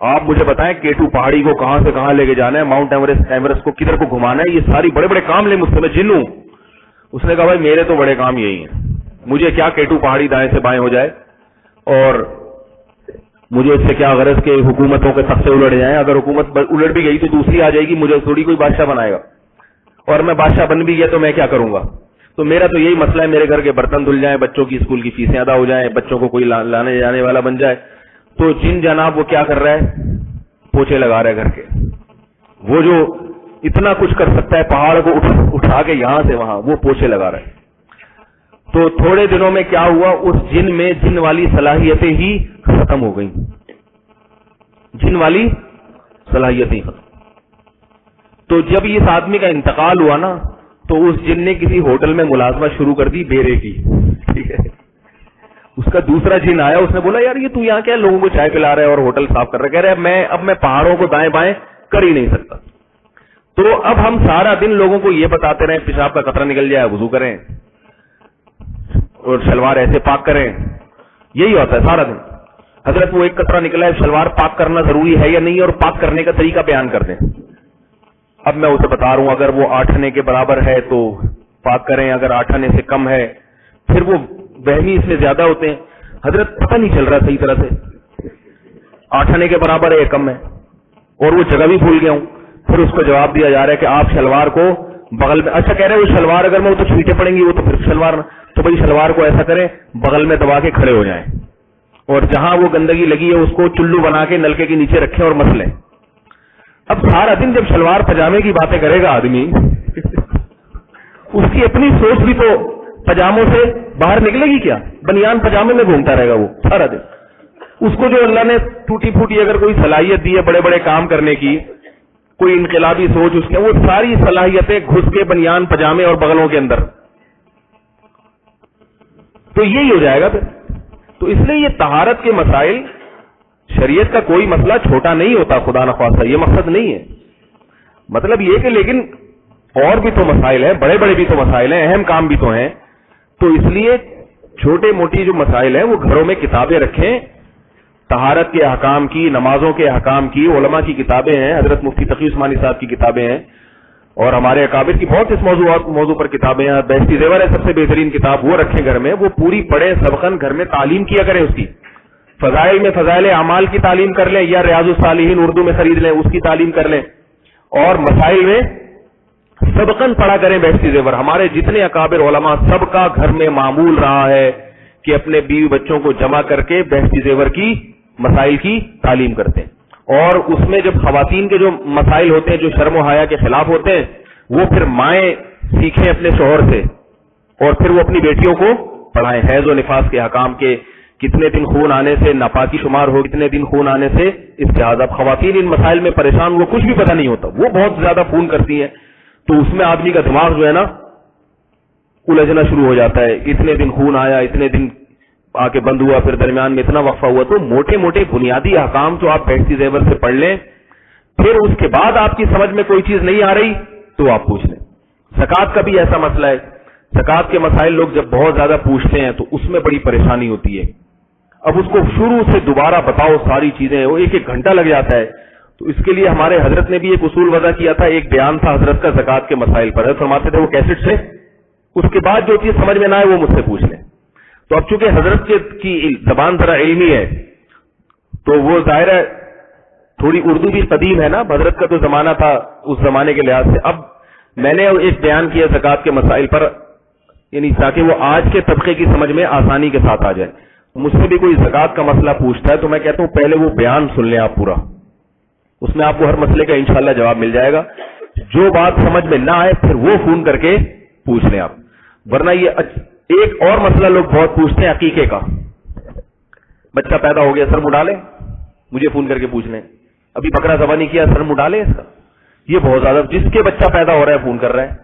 آپ مجھے بتائیں K2 پہاڑی کو کہاں سے کہاں لے کے جانا ہے, ماؤنٹ ایورسٹ کو کدھر کو گھمانا ہے, یہ ساری بڑے بڑے کام لے مجھ سے, میں جن ہوں. اس نے کہا بھائی میرے تو بڑے کام یہی ہیں, مجھے کیا K2 پہاڑی دائیں سے بائیں ہو جائے. اور مجھے اس سے کیا غرض کہ حکومتوں کے تختے الٹ جائیں. اگر حکومت الٹ بھی گئی تو دوسری آ جائے گی, مجھے تھوڑی کوئی بادشاہ بنائے گا, اور میں بادشاہ بن بھی گیا تو میں کیا کروں گا. تو میرا تو یہی مسئلہ ہے, میرے گھر کے برتن دھل جائیں, بچوں کی اسکول کی فیسیں ادا ہو جائیں, بچوں کو کوئی لانے جانے والا بن جائے. تو جن جناب وہ کیا کر رہا ہے, پوچھے لگا رہا ہے گھر کے. وہ جو اتنا کچھ کر سکتا ہے, پہاڑ کو اٹھا کے یہاں سے وہاں, وہ پوچھے لگا رہا ہے. تو تھوڑے دنوں میں کیا ہوا, اس جن میں جن والی صلاحیتیں ہی ختم ہو گئیں. جن والی صلاحیتیں ختم. تو جب اس آدمی کا انتقال ہوا نا, تو اس جن نے کسی ہوٹل میں ملازمت شروع کر دی بیرے کی. ٹھیک ہے, اس کا دوسرا جن آیا, اس نے بولا یار یہ تو یہاں کیا لوگوں کو چائے پلا رہا ہے اور ہوٹل صاف کر رہا ہے. کہہ رہے اب میں پہاڑوں کو دائیں بائیں کر ہی نہیں سکتا. تو اب ہم سارا دن لوگوں کو یہ بتاتے رہے پیشاب کا قطرہ نکل جائے وضو کریں اور شلوار ایسے پاک کریں, یہی ہوتا ہے سارا دن. حضرت وہ ایک قطرہ نکلا ہے, شلوار پاک کرنا ضروری ہے یا نہیں, اور پاک کرنے کا طریقہ بیان کر دیں. اب میں اسے بتا رہا ہوں, اگر وہ 8 آنے کے برابر ہے تو پاک کریں, اگر 8 آنے سے کم ہے, پھر وہ وہمی اس میں زیادہ ہوتے ہیں. حضرت پتہ نہیں چل رہا صحیح طرح سے 8 آنے کے برابر ہے یا کم ہے, اور وہ جگہ بھی بھول گیا ہوں. پھر اس کو جواب دیا جا رہا ہے کہ آپ شلوار کو بغل میں, اچھا کہہ رہے ہیں وہ شلوار اگر میں وہ تو چھینٹیں پڑیں گی, وہ تو پھر شلوار, تو بھائی شلوار کو ایسا کریں بغل میں دبا کے کھڑے ہو جائیں, اور جہاں وہ گندگی لگی ہے اس کو چلو بنا کے نلکے کے نیچے رکھیں اور مس لیں. اب سارا دن جب شلوار پجامے کی باتیں کرے گا آدمی, اس کی اپنی سوچ بھی تو پجاموں سے باہر نکلے گی کیا, بنیان پجامے میں گھومتا رہے گا وہ سارا دن. اس کو جو اللہ نے ٹوٹی پھوٹی اگر کوئی صلاحیت دی ہے بڑے بڑے کام کرنے کی, کوئی انقلابی سوچ اس کے, وہ ساری صلاحیتیں گھس کے بنیان پجامے اور بغلوں کے اندر, تو یہی ہو جائے گا پھر. تو اس لیے یہ طہارت کے مسائل, شریعت کا کوئی مسئلہ چھوٹا نہیں ہوتا, خدا نخواستہ یہ مقصد نہیں ہے. مطلب یہ کہ لیکن اور بھی تو مسائل ہیں, بڑے بڑے بھی تو مسائل ہیں, اہم کام بھی تو ہیں. تو اس لیے چھوٹے موٹی جو مسائل ہیں وہ گھروں میں کتابیں رکھیں, طہارت کے احکام کی, نمازوں کے احکام کی, علماء کی کتابیں ہیں, حضرت مفتی تقی عثمانی صاحب کی کتابیں ہیں, اور ہمارے اکابر کی بہت اس موضوع پر کتابیں ہیں. بہشتی زیور ہے سب سے بہترین کتاب, وہ رکھیں گھر میں, وہ پوری پڑھیں سبقاً, گھر میں تعلیم کیا کریں اس کی. فضائل میں فضائل اعمال کی تعلیم کر لیں, یا ریاض الصالحین اردو میں خرید لیں, اس کی تعلیم کر لیں, اور مسائل میں سبقاً پڑھا کریں بہشتی زیور. ہمارے جتنے اکابر علماء سب کا گھر میں معمول رہا ہے کہ اپنے بیوی بچوں کو جمع کر کے بہشتی زیور کی مسائل کی تعلیم کرتے ہیں. اور اس میں جب خواتین کے جو مسائل ہوتے ہیں جو شرم و حیا کے خلاف ہوتے ہیں, وہ پھر مائیں سیکھیں اپنے شوہر سے, اور پھر وہ اپنی بیٹیوں کو پڑھائیں. حیض و نفاس کے احکام کے, کتنے دن خون آنے سے ناپاکی شمار ہو, کتنے دن خون آنے سے استحاضہ. اب خواتین ان مسائل میں پریشان, وہ کچھ بھی پتہ نہیں ہوتا, وہ بہت زیادہ خون کرتی ہیں, تو اس میں آدمی کا دماغ جو ہے نا الجھنا شروع ہو جاتا ہے. اتنے دن خون آیا, اتنے دن آ کے بند ہوا, پھر درمیان میں اتنا وقفہ ہوا. تو موٹے موٹے بنیادی احکام تو آپ بہشتی زیور سے پڑھ لیں, پھر اس کے بعد آپ کی سمجھ میں کوئی چیز نہیں آ رہی تو آپ پوچھ لیں. زکوٰۃ کا بھی ایسا مسئلہ ہے, زکوٰۃ کے مسائل لوگ جب بہت زیادہ پوچھتے ہیں تو اس میں بڑی پریشانی ہوتی ہے. اب اس کو شروع سے دوبارہ بتاؤ ساری چیزیں, وہ 1 گھنٹہ لگ جاتا ہے. تو اس کے لیے ہمارے حضرت نے بھی ایک اصول وضع کیا تھا, ایک بیان تھا حضرت کا زکوٰۃ کے مسائل پر. فرماتے تھے وہ کیسٹ سے, اس کے بعد جو چیز سمجھ میں نہ آئے وہ مجھ سے پوچھ لیں. تو اب چونکہ حضرت کی زبان ذرا علمی ہے تو وہ ظاہر ہے تھوڑی اردو بھی قدیم ہے نا, حضرت کا تو زمانہ تھا اس زمانے کے لحاظ سے. اب میں نے ایک بیان کیا زکوٰۃ کے مسائل پر, یعنی تاکہ وہ آج کے طبقے کی سمجھ میں آسانی کے ساتھ آ جائے. مجھ سے بھی کوئی زکوٰۃ کا مسئلہ پوچھتا ہے تو میں کہتا ہوں پہلے وہ بیان سن لیں آپ پورا, اس میں آپ کو ہر مسئلے کا انشاءاللہ جواب مل جائے گا. جو بات سمجھ میں نہ آئے پھر وہ فون کر کے پوچھ لیں آپ. ورنہ یہ ایک اور مسئلہ لوگ بہت پوچھتے ہیں عقیقے کا. بچہ پیدا ہو گیا, سر مڈا لیں, مجھے فون کر کے پوچھ لیں. ابھی بکرا ذبح نہیں کیا, سر مڈا لیں اس کا. یہ بہت زیادہ, جس کے بچہ پیدا ہو رہا ہے فون کر رہا ہے.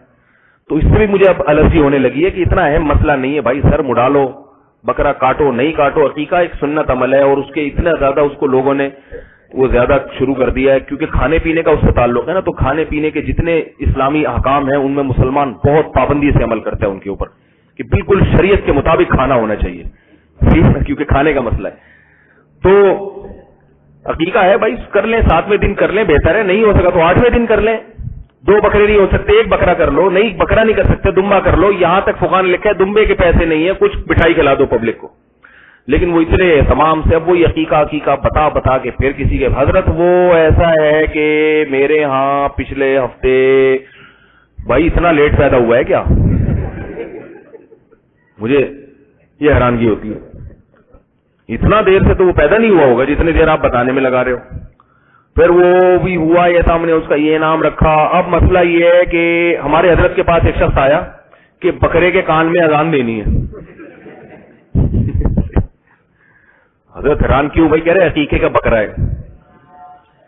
تو اس سے بھی مجھے اب الرجی ہونے لگی ہے کہ اتنا اہم مسئلہ نہیں ہے بھائی, سر مڈا لو, بکرا کاٹو نہیں کاٹو, عقیقہ ایک سنت عمل ہے, اور اس کے اتنا زیادہ اس کو لوگوں نے وہ زیادہ شروع کر دیا ہے کیونکہ کھانے پینے کا اس سے تعلق ہے نا. تو کھانے پینے کے جتنے اسلامی احکام ہیں ان میں مسلمان بہت پابندی سے عمل کرتا ہے ان کے اوپر, کہ بالکل شریعت کے مطابق کھانا ہونا چاہیے, کیونکہ کھانے کا مسئلہ ہے. تو عقیقہ ہے بھائی, کر لیں 7ویں دن کر لیں, بہتر ہے. نہیں ہو سکا تو 8ویں دن کر لیں. 2 بکرے نہیں ہو سکتے, 1 بکرا کر لو. نہیں بکرا نہیں کر سکتے, دمبا کر لو. یہاں تک فقہاء نے لکھا ہے دمبے کے پیسے نہیں ہے, کچھ مٹھائی کھلا دو پبلک کو. لیکن وہ اتنے اہتمام سے اب وہی عقیقہ بتا کے پھر کسی کے حضرت وہ ایسا ہے کہ میرے ہاں پچھلے ہفتے بھائی اتنا لیٹ پیدا ہوا ہے کیا؟ مجھے یہ حیرانگی ہوتی ہے، اتنا دیر سے تو وہ پیدا نہیں ہوا ہوگا جتنی دیر آپ بتانے میں لگا رہے ہو. پھر وہ بھی ہوا یہ تھا، ہم نے اس کا یہ نام رکھا. اب مسئلہ یہ ہے کہ ہمارے حضرت کے پاس ایک شخص آیا کہ بکرے کے کان میں اذان دینی ہے. حضرت حیران کیوں؟ بھائی کہہ رہے عقیقے کا بکرا ہے.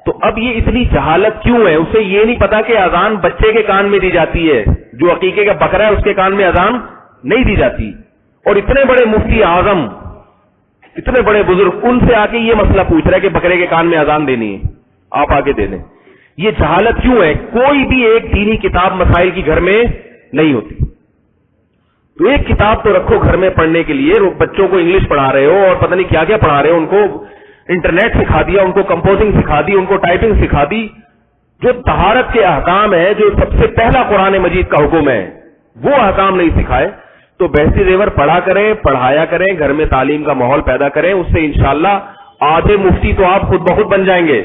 تو اب یہ اتنی جہالت کیوں ہے؟ اسے یہ نہیں پتا کہ اذان بچے کے کان میں دی جاتی ہے، جو عقیقے کا بکرا ہے اس کے کان میں اذان نہیں دی جاتی. اور اتنے بڑے مفتی اعظم، اتنے بڑے بزرگ، ان سے آ کے یہ مسئلہ پوچھ رہا ہے کہ بکرے کے کان میں اذان دینی ہے، آپ آگے دے دیں. یہ جہالت کیوں ہے؟ کوئی بھی ایک دینی کتاب مسائل کی گھر میں نہیں ہوتی. تو ایک کتاب تو رکھو گھر میں پڑھنے کے لیے. بچوں کو انگلش پڑھا رہے ہو اور پتہ نہیں کیا کیا پڑھا رہے ہو، ان کو انٹرنیٹ سکھا دیا، ان کو کمپوزنگ سکھا دی، ان کو ٹائپنگ سکھا دی. جو طہارت کے احکام ہے، جو سب سے پہلا قرآن مجید کا حکم ہے، وہ احکام نہیں سکھائے. تو بحث زیور پڑھا کریں، پڑھایا کریں، گھر میں تعلیم کا ماحول پیدا کریں. اس سے انشاءاللہ آدھے مفتی تو آپ خود بخود بن جائیں گے.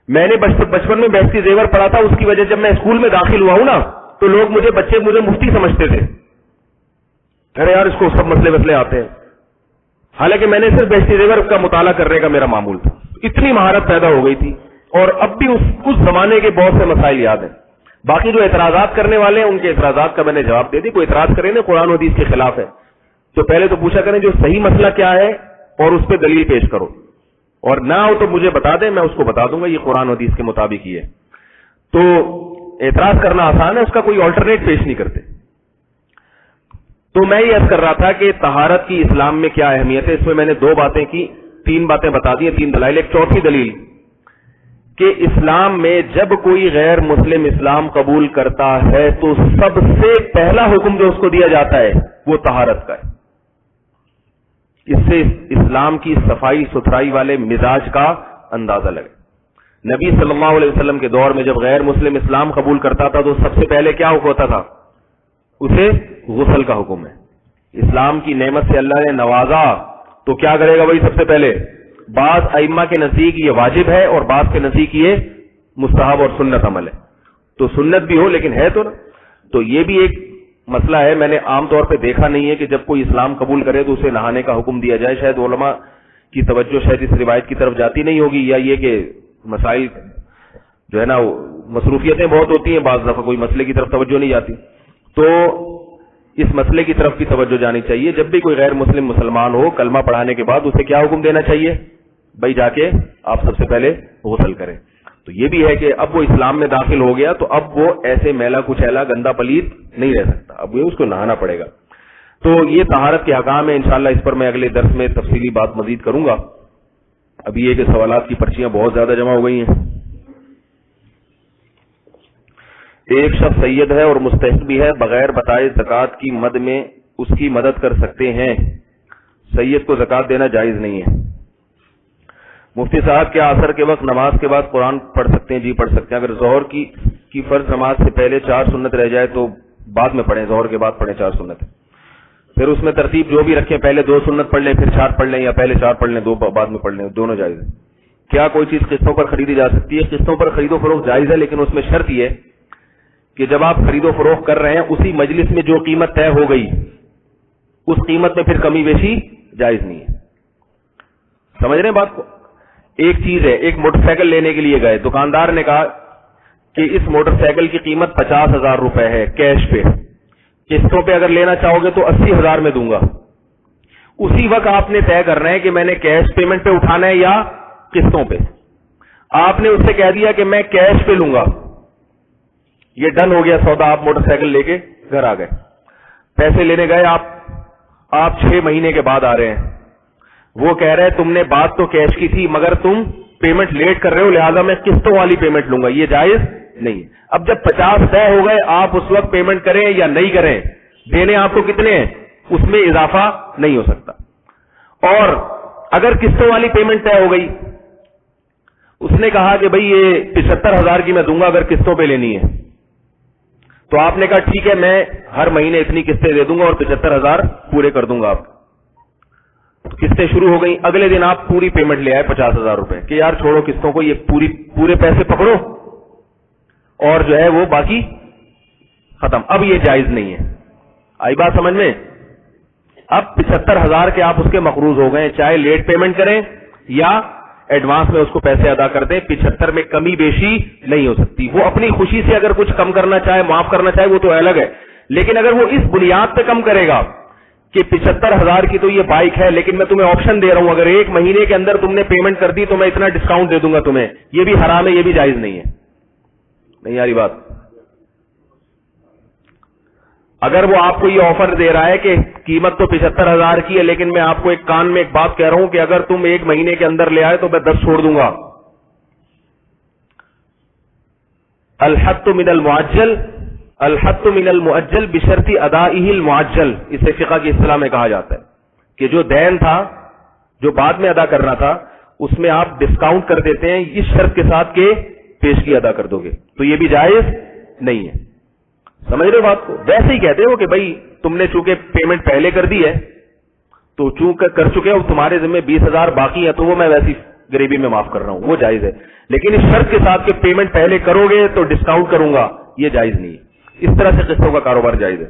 میں نے بچپن میں بحث زیور پڑھا تھا، اس کی وجہ جب میں اسکول میں داخل ہوا ہوں نا تو لوگ بچے مجھے مفتی سمجھتے تھے. ارے یار اس کو سب مسئلے آتے ہیں، حالانکہ میں نے صرف بحث زیور کا مطالعہ کرنے کا میرا معمول تھا. اتنی مہارت پیدا ہو گئی تھی. اور اب بھی اس زمانے کے بہت سے مسائل یاد ہیں. باقی جو اعتراضات کرنے والے ہیں ان کے اعتراضات کا میں نے جواب دے دی. کوئی اعتراض کرے نا قرآن و حدیث کے خلاف ہے تو پہلے تو پوچھا کریں جو صحیح مسئلہ کیا ہے اور اس پہ دلیل پیش کرو، اور نہ ہو تو مجھے بتا دیں، میں اس کو بتا دوں گا یہ قرآن و حدیث کے مطابق ہی ہے. تو اعتراض کرنا آسان ہے، اس کا کوئی آلٹرنیٹ پیش نہیں کرتے. تو میں یہ عرض کر رہا تھا کہ طہارت کی اسلام میں کیا اہمیت ہے. اس میں میں نے 2 باتیں کی، 3 باتیں بتا دی، 3 دلائل. ایک چوتھی دلیل کہ اسلام میں جب کوئی غیر مسلم اسلام قبول کرتا ہے تو سب سے پہلا حکم جو اس کو دیا جاتا ہے وہ طہارت کا ہے. اس سے اسلام کی صفائی ستھرائی والے مزاج کا اندازہ لگے. نبی صلی اللہ علیہ وسلم کے دور میں جب غیر مسلم اسلام قبول کرتا تھا تو سب سے پہلے کیا حکم ہوتا تھا؟ اسے غسل کا حکم ہے. اسلام کی نعمت سے اللہ نے نوازا تو کیا کرے گا بھائی؟ سب سے پہلے بعض ائمہ کے نزدیک یہ واجب ہے اور بعض کے نزدیک یہ مستحب اور سنت عمل ہے. تو سنت بھی ہو لیکن ہے تو نا. تو یہ بھی ایک مسئلہ ہے. میں نے عام طور پہ دیکھا نہیں ہے کہ جب کوئی اسلام قبول کرے تو اسے نہانے کا حکم دیا جائے. شاید علماء کی توجہ شاید اس روایت کی طرف جاتی نہیں ہوگی، یا یہ کہ مسائل جو ہے نا مصروفیتیں بہت ہوتی ہیں، بعض دفعہ کوئی مسئلے کی طرف توجہ نہیں جاتی. تو اس مسئلے کی طرف بھی توجہ جانی چاہیے. جب بھی کوئی غیر مسلم مسلمان ہو کلمہ پڑھانے کے بعد اسے کیا حکم دینا چاہیے؟ بھائی جا کے آپ سب سے پہلے غسل کریں. تو یہ بھی ہے کہ اب وہ اسلام میں داخل ہو گیا تو اب وہ ایسے میلا کچیلا گندا پلیت نہیں رہ سکتا، اب وہ اس کو نہانا پڑے گا. تو یہ طہارت کے حکام ہیں. انشاءاللہ اس پر میں اگلے درس میں تفصیلی بات مزید کروں گا. ابھی یہ کہ سوالات کی پرچیاں بہت زیادہ جمع ہو گئی ہیں. ایک شخص سید ہے اور مستحق بھی ہے، بغیر بتائے زکوٰۃ کی مد میں اس کی مدد کر سکتے ہیں. سید کو زکوٰۃ دینا جائز نہیں ہے. مفتی صاحب کیا عصر کے وقت نماز کے بعد قرآن پڑھ سکتے ہیں؟ جی پڑھ سکتے ہیں. اگر ظہر کی فرض نماز سے پہلے 4 سنت رہ جائے تو بعد میں پڑھیں، ظہر کے بعد پڑھیں 4 سنت. پھر اس میں ترتیب جو بھی رکھیں، پہلے 2 سنت پڑھ لیں پھر 4 پڑھ لیں، یا پہلے 4 پڑھ لیں 2 بعد میں پڑھ لیں، دونوں جائز ہے. کیا کوئی چیز قسطوں پر خریدی جا سکتی ہے؟ قسطوں پر خرید و فروخت جائز ہے، لیکن اس میں شرط یہ کہ جب آپ خرید و فروخت کر رہے ہیں اسی مجلس میں جو قیمت طے ہو گئی اس قیمت میں پھر کمی بیشی جائز نہیں ہے. سمجھ رہے ہیں بات کو؟ ایک چیز ہے، ایک موٹر سائیکل لینے کے لیے گئے، دکاندار نے کہا کہ اس موٹر سائیکل کی قیمت 50,000 روپے ہے کیش پہ، قسطوں پہ اگر لینا چاہو گے تو 80,000 میں دوں گا. اسی وقت آپ نے طے کرنا ہے کہ میں نے کیش پیمنٹ پہ اٹھانا ہے یا قسطوں پہ. آپ نے اس سے کہہ دیا کہ میں کیش پہ لوں گا، یہ ڈن ہو گیا سودا. آپ موٹر سائیکل لے کے گھر آ گئے، پیسے لینے گئے، آپ 6 مہینے کے بعد آ رہے ہیں. وہ کہہ رہے تم نے بات تو کیش کی تھی مگر تم پیمنٹ لیٹ کر رہے ہو، لہذا میں قسطوں والی پیمنٹ لوں گا. یہ جائز نہیں. اب جب 50 طے ہو گئے، آپ اس وقت پیمنٹ کریں یا نہیں کریں، دینے آپ کو کتنے ہیں اس میں اضافہ نہیں ہو سکتا. اور اگر قسطوں والی پیمنٹ طے ہو گئی، اس نے کہا کہ بھئی یہ 75,000 کی میں دوں گا اگر قسطوں پہ لینی ہے، تو آپ نے کہا ٹھیک ہے میں ہر مہینے اتنی قسطیں دے دوں گا اور 75,000 پورے کر دوں گا. آپ قسطیں شروع ہو گئی، اگلے دن آپ پوری پیمنٹ لے آئے 50,000 روپے کہ یار چھوڑو قسطوں کو، یہ پورے پیسے پکڑو اور جو ہے وہ باقی ختم. اب یہ جائز نہیں ہے. آئی بات سمجھ میں؟ اب 75,000 کے آپ اس کے مقروض ہو گئے، چاہے لیٹ پیمنٹ کریں یا ایڈوانس میں اس کو پیسے ادا کر دیں، 75 میں کمی بیشی نہیں ہو سکتی. وہ اپنی خوشی سے اگر کچھ کم کرنا چاہے، معاف کرنا چاہے، وہ تو الگ ہے. لیکن اگر وہ اس بنیاد پہ کم کرے گا کہ 75,000 کی تو یہ بائک ہے لیکن میں تمہیں آپشن دے رہا ہوں، اگر 1 مہینے کے اندر تم نے پیمنٹ کر دی تو میں اتنا ڈسکاؤنٹ دے دوں گا تمہیں، یہ بھی حرام ہے، یہ بھی جائز نہیں ہے. نہیں یاری بات. اگر وہ آپ کو یہ آفر دے رہا ہے کہ قیمت تو 75,000 کی ہے لیکن میں آپ کو ایک کان میں ایک بات کہہ رہا ہوں کہ اگر تم 1 مہینے کے اندر لے آئے تو میں 10 چھوڑ دوں گا. الحط من المعجل بشرط ادائه المعجل، اسے فقہ کی اصطلاح میں کہا جاتا ہے کہ جو دین تھا، جو بعد میں ادا کرنا تھا، اس میں آپ ڈسکاؤنٹ کر دیتے ہیں اس شرط کے ساتھ کہ پیشگی ادا کر دو گے، تو یہ بھی جائز نہیں ہے. سمجھ رہے ہو بات کو؟ ویسے ہی کہتے ہو کہ بھائی تم نے چونکہ پیمنٹ پہلے کر دی ہے تو چونکہ کر چکے ہو، تمہارے ذمہ 20,000 باقی ہے تو وہ میں ویسی غریبی میں معاف کر رہا ہوں، وہ جائز ہے. لیکن اس شرط کے ساتھ کہ پیمنٹ پہلے کرو گے تو ڈسکاؤنٹ کروں گا، یہ جائز نہیں ہے. اس طرح سے قسطوں کا کاروبار جائز ہے.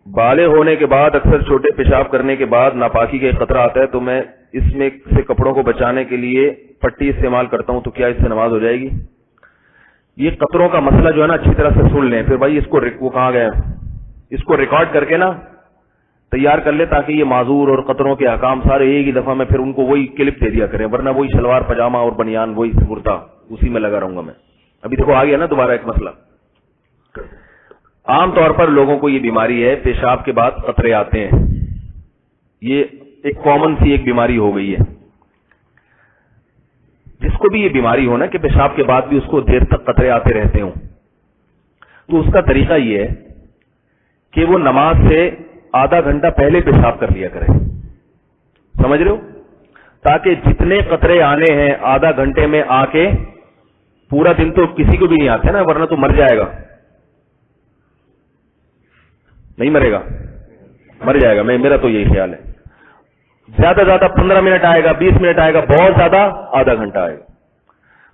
بالغ ہونے کے بعد اکثر چھوٹے پیشاب کرنے کے بعد ناپاکی کا خطرہ آتا ہے تو میں اس میں سے کپڑوں کو بچانے کے لیے پٹی استعمال کرتا ہوں، تو کیا اس سے نماز ہو جائے گی؟ یہ قطروں کا مسئلہ جو ہے نا اچھی طرح سے سن لیں، پھر بھائی اس کو وہ کہاں گئے، اس کو ریکارڈ کر کے نا تیار کر لیں تاکہ یہ معذور اور قطروں کے احکام سارے ایک ہی دفعہ میں پھر ان کو وہی کلپ دے دیا کریں، ورنہ وہی شلوار پاجامہ اور بنیان وہی کرتا اسی میں لگا رہوں گا میں. ابھی دیکھو آ گیا نا دوبارہ ایک مسئلہ. عام طور پر لوگوں کو یہ بیماری ہے، پیشاب کے بعد قطرے آتے ہیں، یہ ایک کامن سی ایک بیماری ہو گئی ہے. جس کو بھی یہ بیماری ہو نا کہ پیشاب کے بعد بھی اس کو دیر تک قطرے آتے رہتے ہوں، تو اس کا طریقہ یہ ہے کہ وہ نماز سے آدھا گھنٹہ پہلے پیشاب کر لیا کرے. سمجھ رہے ہو؟ تاکہ جتنے قطرے آنے ہیں آدھا گھنٹے میں آ کے، پورا دن تو کسی کو بھی نہیں آتے نا، ورنہ تو مر جائے گا. نہیں مرے گا؟ مر جائے گا. میرا تو یہی خیال ہے. زیادہ زیادہ 15 منٹ آئے گا، 20 منٹ آئے گا، بہت زیادہ آدھا گھنٹہ آئے گا.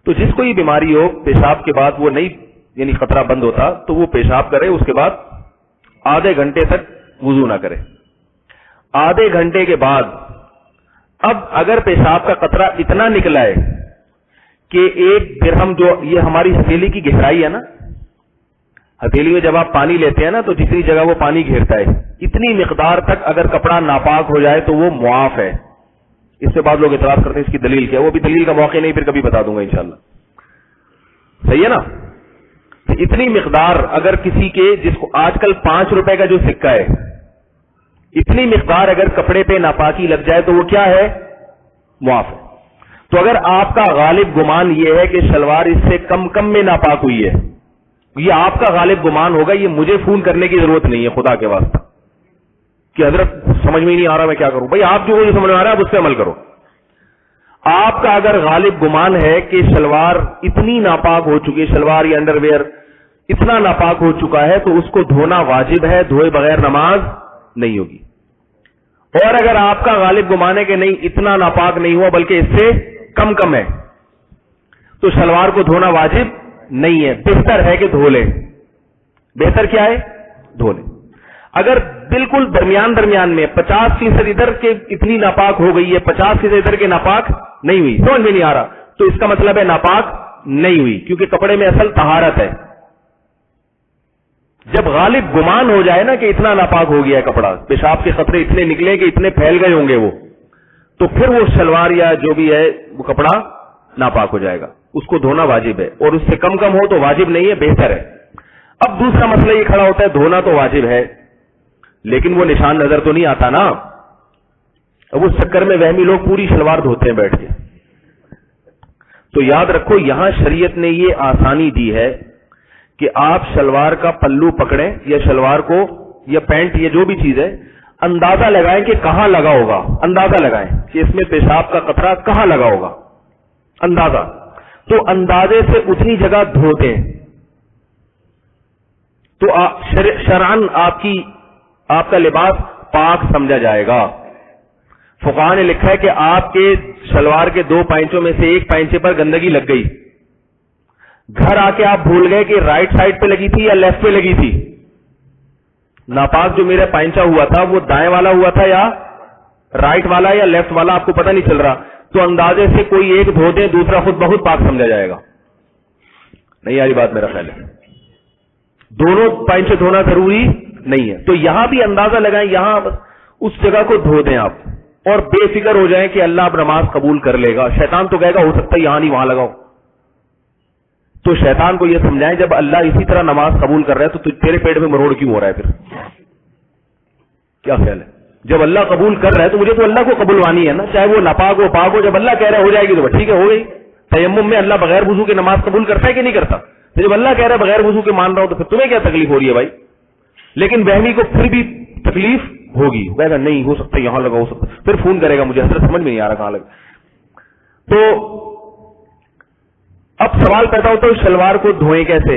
تو جس کو یہ بیماری ہو پیشاب کے بعد وہ نہیں یعنی قطرہ بند ہوتا تو وہ پیشاب کرے، اس کے بعد آدھے گھنٹے تک وضو نہ کرے. آدھے گھنٹے کے بعد اب اگر پیشاب کا قطرہ اتنا نکلا ہے کہ 1 درہم، جو یہ ہماری ہتھیلی کی گہرائی ہے نا، ہتھیلی میں جب آپ پانی لیتے ہیں نا تو جتنی جگہ وہ پانی گھیرتا ہے اتنی مقدار تک اگر کپڑا ناپاک ہو جائے تو وہ معاف ہے. اس سے بعد لوگ اعتراض کرتے ہیں اس کی دلیل کیا ہے، وہ بھی دلیل کا موقع نہیں، پھر کبھی بتا دوں گا انشاءاللہ. صحیح ہے نا؟ تو اتنی مقدار اگر کسی کے، جس کو آج کل 5 روپے کا جو سکہ ہے، اتنی مقدار اگر کپڑے پہ ناپاکی لگ جائے تو وہ کیا ہے؟ معاف ہے. تو اگر آپ کا غالب گمان یہ ہے کہ شلوار اس سے کم میں ناپاک ہوئی ہے، یہ آپ کا غالب گمان ہوگا، یہ مجھے فون کرنے کی ضرورت نہیں ہے خدا کے واسطہ کہ حضرت سمجھ میں ہی نہیں آ رہا میں کیا کروں. بھائی آپ جو سمجھ میں آ رہا ہے آپ اس پہ عمل کرو. آپ کا اگر غالب گمان ہے کہ شلوار اتنی ناپاک ہو چکی ہے، شلوار یا انڈر ویئر اتنا ناپاک ہو چکا ہے تو اس کو دھونا واجب ہے، دھوئے بغیر نماز نہیں ہوگی. اور اگر آپ کا غالب گمان ہے کہ نہیں اتنا ناپاک نہیں ہوا بلکہ اس سے کم ہے، تو شلوار کو دھونا واجب نہیں ہے، بہتر ہے کہ دھو لیں. بہتر کیا ہے؟ دھو لیں. اگر بالکل درمیان میں 50% ادھر کے اتنی ناپاک ہو گئی ہے، 50% ادھر کے ناپاک نہیں ہوئی، سمجھ میں نہیں آ رہا، تو اس کا مطلب ہے ناپاک نہیں ہوئی، کیونکہ کپڑے میں اصل طہارت ہے. جب غالب گمان ہو جائے نا کہ اتنا ناپاک ہو گیا ہے کپڑا، پیشاب کے قطرے اتنے نکلے کہ اتنے پھیل گئے ہوں گے وہ، تو پھر وہ شلوار یا جو بھی ہے وہ کپڑا ناپاک ہو جائے گا، اس کو دھونا واجب ہے. اور اس سے کم ہو تو واجب نہیں ہے، بہتر ہے. اب دوسرا مسئلہ یہ کھڑا ہوتا ہے دھونا تو واجب ہے لیکن وہ نشان نظر تو نہیں آتا نا. اب اس چکر میں وہمی لوگ پوری شلوار دھوتے ہیں بیٹھ کے. تو یاد رکھو یہاں شریعت نے یہ آسانی دی ہے کہ آپ شلوار کا پلو پکڑیں یا شلوار کو یا پینٹ یا جو بھی چیز ہے، اندازہ لگائیں کہ کہاں لگا ہوگا، اندازہ لگائیں کہ اس میں پیشاب کا قطرہ کہاں لگا ہوگا، اندازہ. تو اندازے سے اتنی جگہ دھوتے ہیں تو شرعاً آپ کی آپ کا لباس پاک سمجھا جائے گا. فقہاء نے لکھا ہے کہ آپ کے شلوار کے 2 پائنچوں میں سے ایک پائنچے پر گندگی لگ گئی, گھر آ کے آپ بھول گئے کہ رائٹ سائڈ پہ لگی تھی یا لیفٹ پہ لگی تھی, ناپاک جو میرا پائنچا ہوا تھا وہ دائیں والا ہوا تھا یا رائٹ والا یا لیفٹ والا, آپ کو پتہ نہیں چل رہا, تو اندازے سے کوئی ایک دھو دے دوسرا خود بہت پاک سمجھا جائے گا. نہیں آ رہی بات میرا خیال ہے, دونوں پائنچے دھونا ضروری نہیں ہے. تو یہاں بھی اندازہ لگائیں, یہاں اس جگہ کو دھو دیں آپ اور بے فکر ہو جائیں کہ اللہ اب نماز قبول کر لے گا. شیطان تو کہے گا ہو سکتا ہے یہاں نہیں وہاں لگاؤ, تو شیطان کو یہ سمجھائیں جب اللہ اسی طرح نماز قبول کر رہا ہے تو تیرے پیٹ میں مروڑ کیوں ہو رہا ہے؟ پھر کیا خیال ہے؟ جب اللہ قبول کر رہا ہے تو مجھے تو اللہ کو قبولوانی ہے نا, چاہے وہ ناپاک ہو پاک ہو. جب اللہ کہہ رہا ہے ہو جائے گی تو ٹھیک ہے ہو گئی. تیمم میں اللہ بغیر وضو کے نماز قبول کرتا ہے کہ نہیں کرتا؟ تو جب اللہ کہہ رہا ہے بغیر وضو کے مان رہا ہوں تو پھر تمہیں کیا تکلیف ہو رہی ہے بھائی؟ لیکن وہمی کو پھر بھی تکلیف ہوگی, کہے گا نہیں ہو سکتا یہاں لگا, ہو سکتا, پھر فون کرے گا مجھے حضرت سمجھ میں نہیں آ رہا کہاں لگا. تو اب سوال پیدا ہوتا ہے شلوار کو دھوئیں کیسے؟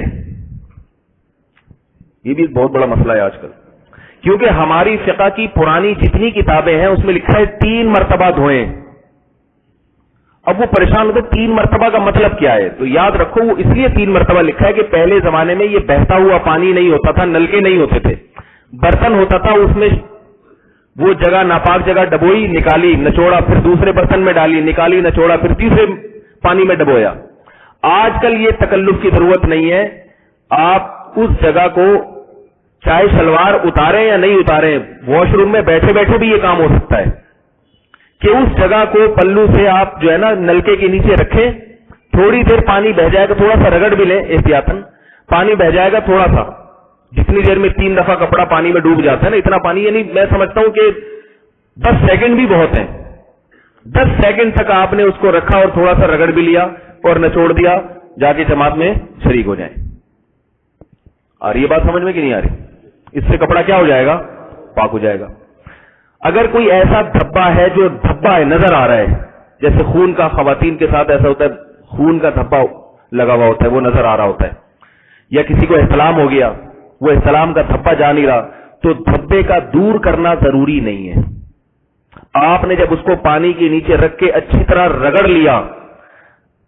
یہ بھی بہت بڑا مسئلہ ہے آج کل, کیونکہ ہماری فقہ کی پرانی جتنی کتابیں ہیں اس میں لکھا ہے 3 مرتبہ دھوئیں. اب وہ پریشان ہوتے 3 مرتبہ کا مطلب کیا ہے؟ تو یاد رکھو وہ اس لیے 3 مرتبہ لکھا ہے کہ پہلے زمانے میں یہ بہتا ہوا پانی نہیں ہوتا تھا, نلکے نہیں ہوتے تھے, برتن ہوتا تھا, اس میں وہ جگہ ناپاک جگہ ڈبوئی نکالی نچوڑا, پھر دوسرے برتن میں ڈالی نکالی نچوڑا, پھر تیسرے پانی میں ڈبویا. آج کل یہ تکلف کی ضرورت نہیں ہے, آپ اس جگہ کو چاہے شلوار اتاریں یا نہیں اتاریں, واش روم میں بیٹھے بیٹھے بھی یہ کام ہو سکتا ہے کہ اس جگہ کو پلو سے آپ جو ہے نا نلکے کے نیچے رکھیں, تھوڑی دیر پانی بہ جائے گا, تھوڑا سا رگڑ بھی لیں احتیاطاً, پانی بہ جائے گا تھوڑا سا, جتنی دیر میں 3 دفعہ کپڑا پانی میں ڈوب جاتا ہے نا اتنا پانی, یعنی میں سمجھتا ہوں کہ 10 سیکنڈ بھی بہت ہیں. 10 سیکنڈ تک آپ نے اس کو رکھا اور تھوڑا سا رگڑ بھی لیا اور نچوڑ دیا, جا کے جماعت میں شریک ہو جائیں. آ رہی ہے بات سمجھ میں کہ نہیں آ رہی؟ اس سے کپڑا کیا ہو جائے گا؟ پاک ہو جائے گا. اگر کوئی ایسا دھبا ہے جو دھبا ہے نظر آ رہا ہے, جیسے خون کا, خواتین کے ساتھ ایسا ہوتا ہے خون کا دھبا لگا ہوا ہوتا ہے وہ نظر آ رہا ہوتا ہے, یا کسی کو احتلام ہو گیا وہ احتلام کا دھبا جا نہیں رہا, تو دھبے کا دور کرنا ضروری نہیں ہے. آپ نے جب اس کو پانی کے نیچے رکھ کے اچھی طرح رگڑ لیا,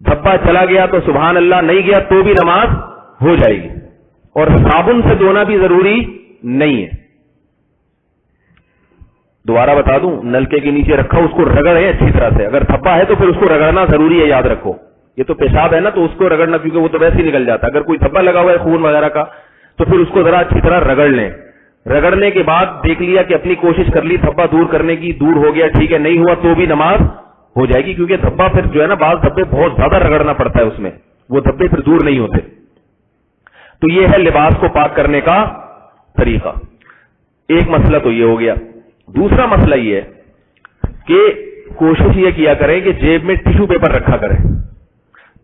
دھبا چلا گیا تو سبحان اللہ, نہیں گیا تو بھی نماز ہو جائے گی. اور صابن سے دھونا بھی ضروری نہیں ہے. دوبارہ بتا دوں, نلکے کے نیچے رکھا اس کو رگڑے اچھی طرح سے, اگر دھبا ہے تو پھر اس کو رگڑنا ضروری ہے, یاد رکھو. یہ تو پیشاب ہے نا تو اس کو رگڑنا, کیونکہ وہ تو ویسے ہی نکل جاتا ہے. اگر کوئی دھبا لگا ہوا ہے خون وغیرہ کا تو پھر اس کو ذرا اچھی طرح رگڑ لیں. رگڑنے کے بعد دیکھ لیا کہ اپنی کوشش کر لی دھبا دور کرنے کی, دور ہو گیا ٹھیک ہے, نہیں ہوا تو بھی نماز ہو جائے گی, کیونکہ دھبا پھر جو ہے نا بعض دھبے بہت زیادہ رگڑنا پڑتا ہے اس میں, وہ دھبے پھر دور نہیں ہوتے. تو یہ ہے لباس کو پاک کرنے کا طریقہ. ایک مسئلہ تو یہ ہو گیا. دوسرا مسئلہ یہ ہے کہ کوشش یہ کیا کریں کہ جیب میں ٹیشو پیپر رکھا کریں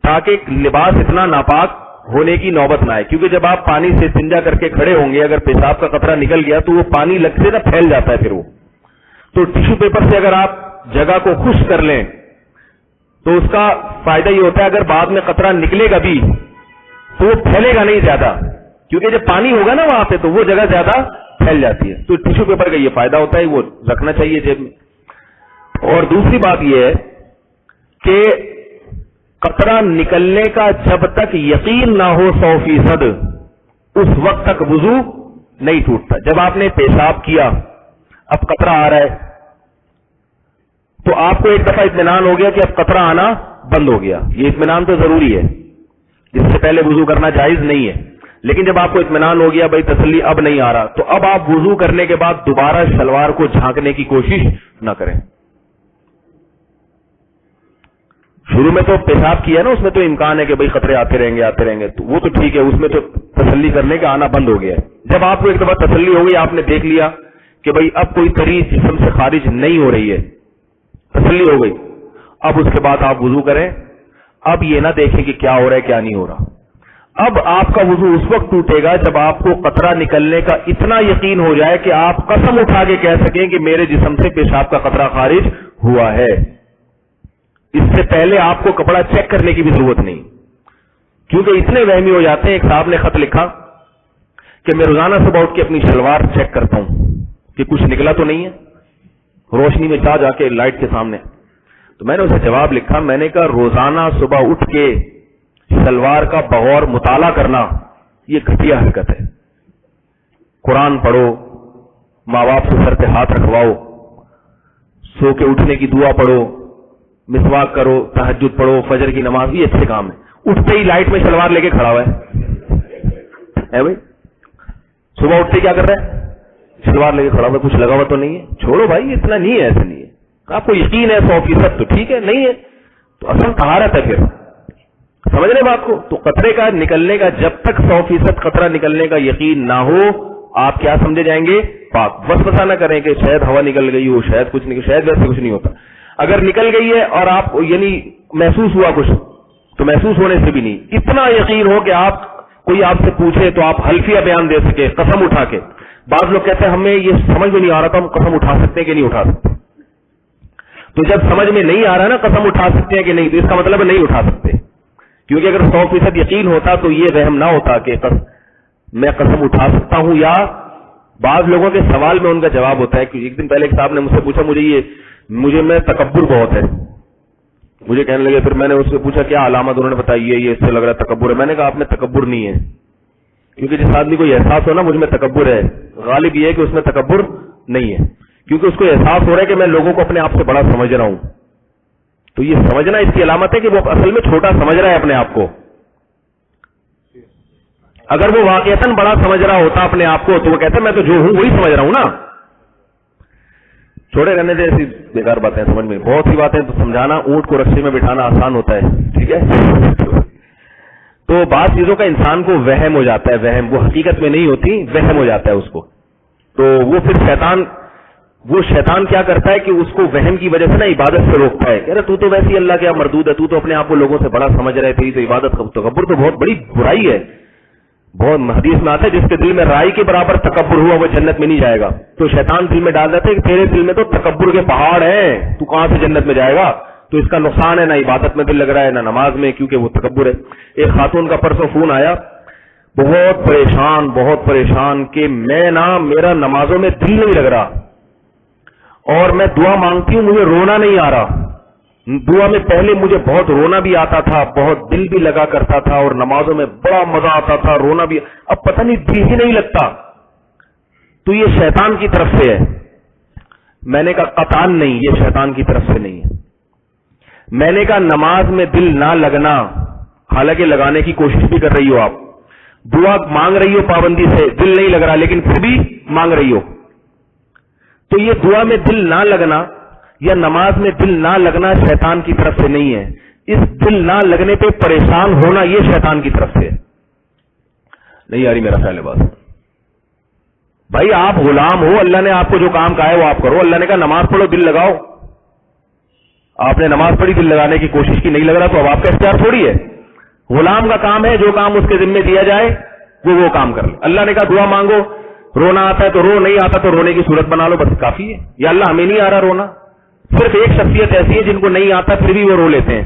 تاکہ لباس اتنا ناپاک ہونے کی نوبت نہ آئے. کیونکہ جب آپ پانی سے استنجا کر کے کھڑے ہوں گے, اگر پیشاب کا قطرہ نکل گیا تو وہ پانی لگ سے نہ پھیل جاتا ہے, پھر وہ تو ٹیشو پیپر سے اگر آپ جگہ کو خشک کر لیں تو اس کا فائدہ یہ ہوتا ہے اگر بعد میں قطرہ نکلے گا بھی تو وہ پھیلے گا نہیں زیادہ, کیونکہ جب پانی ہوگا نا وہاں پہ تو وہ جگہ زیادہ پھیل جاتی ہے. تو ٹیشو پیپر کا یہ فائدہ ہوتا ہے, وہ رکھنا چاہیے جیب میں. اور دوسری بات یہ ہے کہ قطرہ نکلنے کا جب تک یقین نہ ہو 100% اس وقت تک وضو نہیں ٹوٹتا. جب آپ نے پیشاب کیا, اب قطرہ آ رہا ہے تو آپ کو ایک دفعہ اطمینان ہو گیا کہ اب قطرہ آنا بند ہو گیا, یہ اطمینان تو ضروری ہے, اس سے پہلے وضو کرنا جائز نہیں ہے. لیکن جب آپ کو اطمینان ہو گیا بھائی تسلی اب نہیں آ رہا, تو اب آپ وضو کرنے کے بعد دوبارہ شلوار کو جھانکنے کی کوشش نہ کریں. شروع میں تو پیشاب کیا نا, اس میں تو امکان ہے کہ بھائی خطرے آتے رہیں گے, تو وہ تو ٹھیک ہے, اس میں تو تسلی کرنے کا آنا بند ہو گیا ہے. جب آپ کو ایک دفعہ تسلی ہو گئی, آپ نے دیکھ لیا کہ بھائی اب کوئی تری جسم سے خارج نہیں ہو رہی ہے, تسلی ہو گئی, اب اس کے بعد آپ وضو کریں. اب یہ نہ دیکھیں کہ کیا ہو رہا ہے کیا نہیں ہو رہا. اب آپ کا وضو اس وقت ٹوٹے گا جب آپ کو قطرہ نکلنے کا اتنا یقین ہو جائے کہ آپ قسم اٹھا کے کہہ سکیں کہ میرے جسم سے پیشاب کا قطرہ خارج ہوا ہے. اس سے پہلے آپ کو کپڑا چیک کرنے کی بھی ضرورت نہیں, کیونکہ اتنے وہمی ہو جاتے ہیں. ایک صاحب نے خط لکھا کہ میں روزانہ صبح اٹھ کے اپنی شلوار چیک کرتا ہوں, کہ کچھ نکلا تو نہیں ہے روشنی میں جا کے لائٹ کے سامنے. تو میں نے اسے جواب لکھا, میں نے کہا روزانہ صبح اٹھ کے شلوار کا بغور مطالعہ کرنا یہ گھٹیا حرکت ہے. قرآن پڑھو, ماں باپ سے سر پہ ہاتھ رکھواؤ, سو کے اٹھنے کی دعا پڑھو, مسواک کرو, تہجد پڑھو, فجر کی نماز, یہ اچھے کام ہے. اٹھتے ہی لائٹ میں شلوار لے کے کھڑا ہوا ہے بھائی, صبح اٹھتے کیا کر رہا ہے, شلوار لے کے کھڑا ہوا, کچھ لگا ہوا تو نہیں ہے. چھوڑو بھائی, اتنا نہیں ہے, ایسا نہیں ہے. آپ کو یقین ہے 100% تو ٹھیک ہے, نہیں ہے تو اصل طہارت ہے. پھر سمجھ رہے بات کو. تو قطرے کا نکلنے کا, جب تک 100% قطرہ نکلنے کا یقین نہ ہو, آپ کیا سمجھے جائیں گے, پاک. وسوسہ نہ کریں کہ شاید ہوا نکل گئی ہو, شاید کچھ نہیں, شاید ویسے کچھ نہیں ہوتا. اگر نکل گئی ہے اور آپ یعنی محسوس ہوا کچھ, تو محسوس ہونے سے بھی نہیں, اتنا یقین ہو کہ آپ کوئی آپ سے پوچھے تو آپ حلفیہ بیان دے سکے قسم اٹھا کے. بعض لوگ کہتے ہیں ہمیں یہ سمجھ میں نہیں آ رہا تھا, ہم قسم اٹھا سکتے ہیں کہ نہیں اٹھا سکتے. تو جب سمجھ میں نہیں آ رہا نا قسم اٹھا سکتے ہیں کہ نہیں, تو اس کا مطلب ہے نہیں اٹھا سکتے. کیونکہ اگر 100% یقین ہوتا تو یہ وہم نہ ہوتا کہ میں قسم اٹھا سکتا ہوں. یا بعض لوگوں کے سوال میں ان کا جواب ہوتا ہے کہ ایک دن پہلے ایک صاحب نے مجھ سے پوچھا, مجھے میں تکبر بہت ہے. مجھے کہنے لگے, پھر میں نے اس سے پوچھا کیا علامت, انہوں نے بتائی یہ اس سے لگ رہا ہے تکبر ہے. میں نے کہا آپ میں تکبر نہیں ہے, کیونکہ جس آدمی کو یہ احساس ہو نا مجھ میں تکبر ہے, غالب یہ ہے کہ اس میں تکبر نہیں ہے, کیونکہ اس کو احساس ہو رہا ہے کہ میں لوگوں کو اپنے آپ سے بڑا سمجھ رہا ہوں. تو یہ سمجھنا اس کی علامت ہے کہ وہ اصل میں چھوٹا سمجھ رہا ہے اپنے آپ کو. اگر وہ واقعتاً بڑا سمجھ رہا ہوتا اپنے آپ کو تو وہ کہتا ہے میں تو جو ہوں وہی سمجھ رہا ہوں نا. چھوڑے رہنے سے ایسی بیکار باتیں سمجھ میں, بہت سی باتیں تو سمجھانا اونٹ کو رسے میں بٹھانا آسان ہوتا ہے, ٹھیک ہے. تو بعض چیزوں کا انسان کو وہم ہو جاتا ہے, وہم, وہ حقیقت میں نہیں ہوتی, وہم ہو جاتا ہے اس کو. تو وہ پھر شیطان کیا کرتا ہے کہ اس کو وہم کی وجہ سے نا عبادت سے روکتا ہے. کہہ رہے تو ویسے اللہ کیا مردود ہے, تو اپنے آپ کو لوگوں سے بڑا سمجھ رہے تھے, تو عبادت تکبر تو بہت بڑی برائی ہے. بہت حدیث میں آتا ہے جس کے دل میں رائی کے برابر تکبر ہوا وہ جنت میں نہیں جائے گا. تو شیطان دل میں ڈال دیتا ہے کہ تیرے دل میں تو تکبر کے پہاڑ ہیں, تو کہاں سے جنت میں جائے گا. تو اس کا نقصان ہے, نہ عبادت میں دل لگ رہا ہے نہ نماز میں, کیونکہ وہ تکبر ہے. ایک خاتون کا پرسوں فون آیا, بہت پریشان کہ میرا نمازوں میں دل نہیں لگ رہا, اور میں دعا مانگتی ہوں مجھے رونا نہیں آ رہا. دعا میں پہلے مجھے بہت رونا بھی آتا تھا, بہت دل بھی لگا کرتا تھا, اور نمازوں میں بڑا مزہ آتا تھا, رونا بھی, اب پتہ نہیں دل ہی نہیں لگتا. تو یہ شیطان کی طرف سے ہے. میں نے کہا قطعاً نہیں, یہ شیطان کی طرف سے نہیں ہے. میں نے کہا نماز میں دل نہ لگنا, حالانکہ لگانے کی کوشش بھی کر رہی ہو, آپ دعا مانگ رہی ہو پابندی سے, دل نہیں لگ رہا لیکن پھر بھی مانگ رہی ہو, تو یہ دعا میں دل نہ لگنا یا نماز میں دل نہ لگنا شیطان کی طرف سے نہیں ہے. اس دل نہ لگنے پہ پریشان ہونا یہ شیطان کی طرف سے ہے. نہیں آ رہی میرا خیال ہے بات. بھائی آپ غلام ہو, اللہ نے آپ کو جو کام کہا ہے وہ آپ کرو. اللہ نے کہا نماز پڑھو دل لگاؤ, آپ نے نماز پڑھی دل لگانے کی کوشش کی, نہیں لگ رہا تو اب آپ کا اختیار تھوڑی ہے. غلام کا کام ہے جو کام اس کے ذمہ دیا جائے وہ کام کر لے. اللہ نے کہا دعا مانگو, رونا آتا ہے تو رو, نہیں آتا تو رونے کی صورت بنا لو, بس کافی ہے. یا اللہ ہمیں نہیں آ رہا رونا. صرف ایک شخصیت ایسی ہے جن کو نہیں آتا پھر بھی وہ رو لیتے ہیں,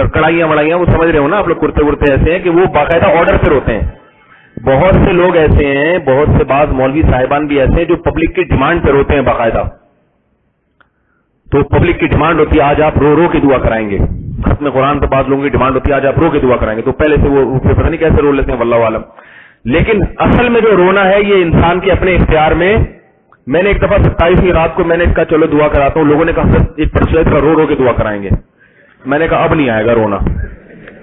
کڑھائیاں وڑائیاں, وہ سمجھ رہے ہو نا آپ لوگ, کرتے ورتے ایسے ہیں کہ وہ باقاعدہ آرڈر پہ روتے ہیں. بہت سے لوگ ایسے ہیں, بہت سے بعض مولوی صاحبان بھی ایسے ہیں جو پبلک کی ڈیمانڈ پہ روتے ہیں باقاعدہ. تو پبلک کی ڈیمانڈ ہوتی ہے آج آپ رو کے دعا کرائیں گے, ختم قرآن پہ بعض لوگوں کی ڈیمانڈ ہوتی ہے آج آپ رو کے دعا کرائیں گے, تو پہلے سے وہ پتہ نہیں کیسے رو لیتے ہیں واللہ عالم. لیکن اصل میں جو رونا ہے یہ انسان کے اپنے اختیار میں. میں نے ایک دفعہ 27ویں رات کو میں نے کہا چلو دعا کراتا ہوں, لوگوں نے کہا ایک پرچیز کا رو کے دعا کرائیں گے. میں نے کہا اب نہیں آئے گا رونا,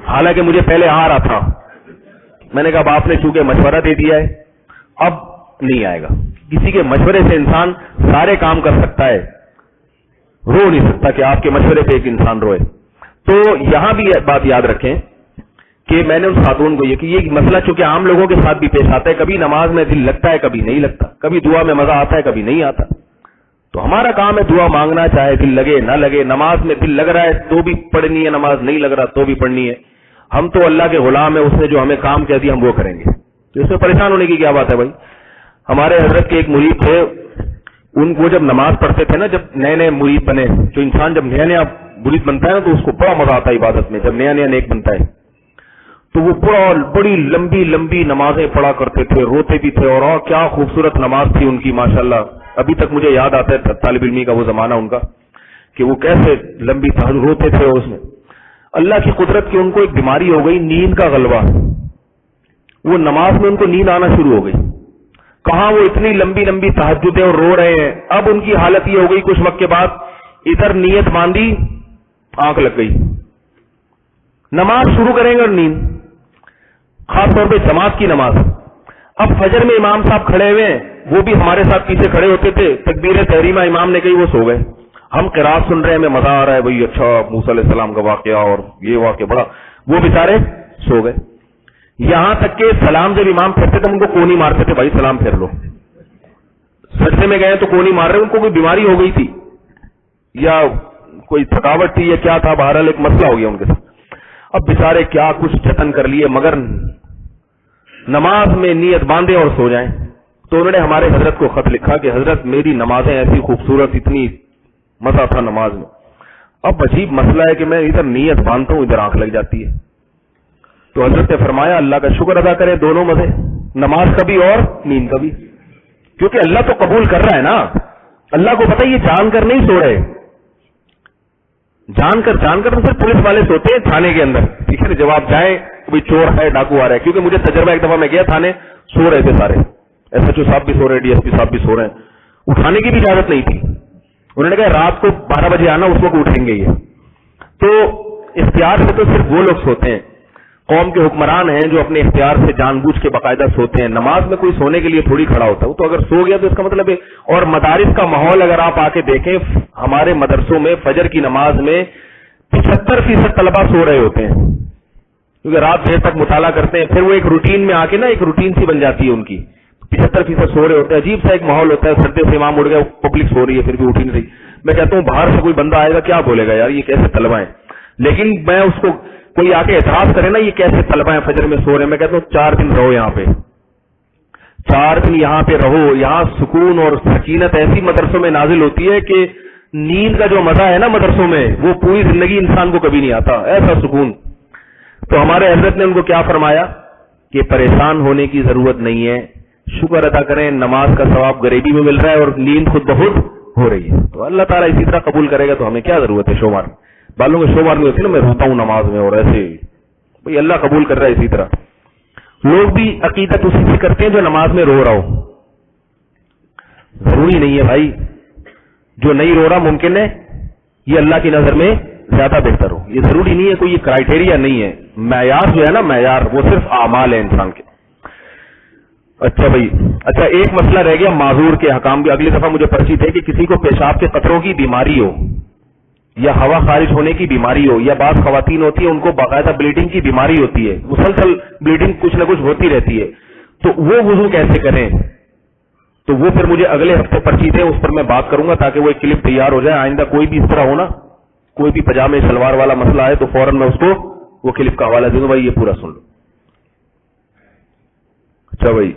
حالانکہ مجھے پہلے آ رہا تھا. میں نے کہا اب آپ نے چونکہ مشورہ دے دیا ہے اب نہیں آئے گا. کسی کے مشورے سے انسان سارے کام کر سکتا ہے, رو نہیں سکتا کہ آپ کے مشورے پہ ایک انسان روئے. تو یہاں بھی بات یاد رکھیں کہ میں نے اس خاتون کو یہ مسئلہ چونکہ عام لوگوں کے ساتھ بھی پیش آتا ہے, کبھی نماز میں دل لگتا ہے کبھی نہیں لگتا, کبھی دعا میں مزہ آتا ہے کبھی نہیں آتا. تو ہمارا کام ہے دعا مانگنا, چاہے دل لگے نہ لگے. نماز میں دل لگ رہا ہے تو بھی پڑھنی ہے, نماز نہیں لگ رہا تو بھی پڑھنی ہے. ہم تو اللہ کے غلام ہیں, اس نے جو ہمیں کام کہہ دیا ہم وہ کریں گے. تو اس میں پریشان ہونے کی کیا بات ہے بھائی. ہمارے حضرت کے ایک مرید تھے, ان کو جب نماز پڑھتے تھے نا, جب نئے نئے مرید بنے, جو انسان جب نیا نیا مرید بنتا ہے نا تو اس کو بڑا مزہ آتا ہے عبادت میں, جب نیا نیا نیک بنتا ہے. تو وہ بڑی لمبی لمبی نمازیں پڑھا کرتے تھے, روتے بھی تھے, اور کیا خوبصورت نماز تھی ان کی ماشاءاللہ. ابھی تک مجھے یاد آتا ہے طالب علمی کا وہ زمانہ ان کا, کہ وہ کیسے لمبی روتے تھے اس میں. اللہ کی قدرت کی ان کو ایک بیماری ہو گئی, نیند کا غلبہ. وہ نماز میں ان کو نیند آنا شروع ہو گئی. کہاں وہ اتنی لمبی لمبی تہجدیں اور رو رہے ہیں. اب ان کی حالت یہ ہو گئی کچھ وقت کے بعد, ادھر نیت باندھی, آنکھ لگ گئی, نماز شروع کریں گے اور نیند, خاص طور پہ جماعت کی نماز. اب فجر میں امام صاحب کھڑے ہوئے ہیں, وہ بھی ہمارے ساتھ پیچھے کھڑے ہوتے تھے, تکبیر تحریمہ امام نے کہی, وہ سو گئے. ہم قرات سن رہے ہیں, ہمیں مزہ آ رہا ہے, بھائی اچھا موسیٰ علیہ السلام کا واقعہ اور یہ واقعہ بڑا, وہ بیچارے سو گئے. یہاں تک کہ سلام جب امام پھیرتے تھے ان کو کونی مارتے تھے, بھائی سلام پھیر لو. سجدے میں گئے تو کونی مار رہے, ان کو کوئی بیماری ہو گئی تھی یا کوئی تھکاوٹ تھی یا کیا تھا, بہرحال ایک مسئلہ ہو گیا ان کے ساتھ. اب بیچارے کیا کچھ جتن کر لیے, مگر نماز میں نیت باندھے اور سو جائیں. تو انہوں نے ہمارے حضرت کو خط لکھا کہ حضرت میری نمازیں ایسی خوبصورت, اتنی مزہ تھا نماز میں, اب عجیب مسئلہ ہے کہ میں ادھر نیت باندھتا ہوں, ادھر آنکھ لگ جاتی ہے. تو حضرت نے فرمایا اللہ کا شکر ادا کریں, دونوں مزے, نماز کا بھی اور نیند کا بھی, کیونکہ اللہ تو قبول کر رہا ہے نا. اللہ کو پتہ یہ جان کر نہیں سو رہے, جان کر تو صرف پولیس والے سوتے ہیں تھانے کے اندر, ٹھیک ہے نا. جب آپ جائیں کوئی چور ہے, ڈاکو آ رہا ہے, کیونکہ مجھے تجربہ, ایک دفعہ میں گیا تھانے, سو رہے تھے سارے, ایس ایچ او صاحب بھی سو رہے, ڈی ایس پی صاحب بھی سو رہے ہیں, اٹھانے کی بھی اجازت نہیں تھی. انہوں نے کہا رات کو 12 بجے آنا, اس وقت اٹھیں گے یہ. تو اختیار سے تو صرف وہ لوگ سوتے ہیں, قوم کے حکمران ہیں جو اپنے اختیار سے جان بوجھ کے باقاعدہ سوتے ہیں. نماز میں کوئی سونے کے لیے تھوڑی کھڑا ہوتا ہے, تو اگر سو گیا تو اس کا مطلب ہے. اور مدارس کا ماحول اگر آپ آ کے دیکھیں, ہمارے مدرسوں میں فجر کی نماز میں 75% طلبہ سو رہے ہوتے ہیں, کیونکہ رات دیر تک مطالعہ کرتے ہیں. پھر وہ ایک روٹین میں آ کے نا, ایک روٹین سی بن جاتی ہے ان کی, 75% سو رہے ہوتے ہیں. عجیب سا ایک ماحول ہوتا ہے, سردے سے امام اڑ گیا, پبلک سو رہی ہے, پھر بھی اٹھ نہیں رہی. میں کہتا ہوں باہر سے کوئی بندہ آئے گا کیا بولے گا, یار یہ کیسے طلبہ ہیں. لیکن میں اس کو, کوئی آ کے اعتراض کرے نا یہ کیسے طلبہ ہیں فجر میں سو رہے ہیں, میں کہتا ہوں 4 دن رہو یہاں پہ, 4 دن یہاں پہ رہو. یہاں سکون اور سکینت ایسی مدرسوں میں نازل ہوتی ہے کہ نیند کا جو مزہ ہے نا مدرسوں میں, وہ پوری زندگی انسان کو کبھی نہیں آتا, ایسا سکون. تو ہمارے حضرت نے ان کو کیا فرمایا کہ پریشان ہونے کی ضرورت نہیں ہے, شکر ادا کریں, نماز کا ثواب غریبی میں مل رہا ہے اور نیند خود بخود ہو رہی ہے. تو اللہ تعالیٰ اسی طرح قبول کرے گا, تو ہمیں کیا ضرورت ہے شومار. بالوں میں شومار نہیں ہوتی نا, میں روتا ہوں نماز میں, اور ایسے بھائی اللہ قبول کر رہا ہے. اسی طرح لوگ بھی عقیدت اسی سے کرتے ہیں جو نماز میں رو رہا ہو. ضروری نہیں ہے بھائی, جو نہیں رو رہا ممکن ہے یہ اللہ کی نظر میں زیادہ بہتر ہو, یہ ضروری نہیں ہے, کوئی یہ کرائٹیریا نہیں ہے. معیار جو ہے نا, معیار وہ صرف اعمال ہے انسان کے. اچھا بھائی, اچھا ایک مسئلہ رہ گیا معذور کے حکام بھی. اگلی دفعہ مجھے پرچی تھے کہ کسی کو پیشاب کے قطروں کی بیماری ہو, یا ہوا خارج ہونے کی بیماری ہو, یا بعض خواتین ہوتی ہیں ان کو باقاعدہ بلیڈنگ کی بیماری ہوتی ہے, مسلسل بلیڈنگ کچھ نہ کچھ ہوتی رہتی ہے, تو وہ وضو کیسے کریں. تو وہ پھر مجھے اگلے ہفتے پرچی تھے, اس پر میں بات کروں گا تاکہ وہ ایک کلپ تیار ہو جائے. آئندہ کوئی بھی اس طرح ہونا, کوئی بھی پجامے شلوار والا مسئلہ ہے تو فوراً میں اس کو وہ کلپ کا حوالہ دوں گا, بھائی یہ پورا سن لو. اچھا بھائی,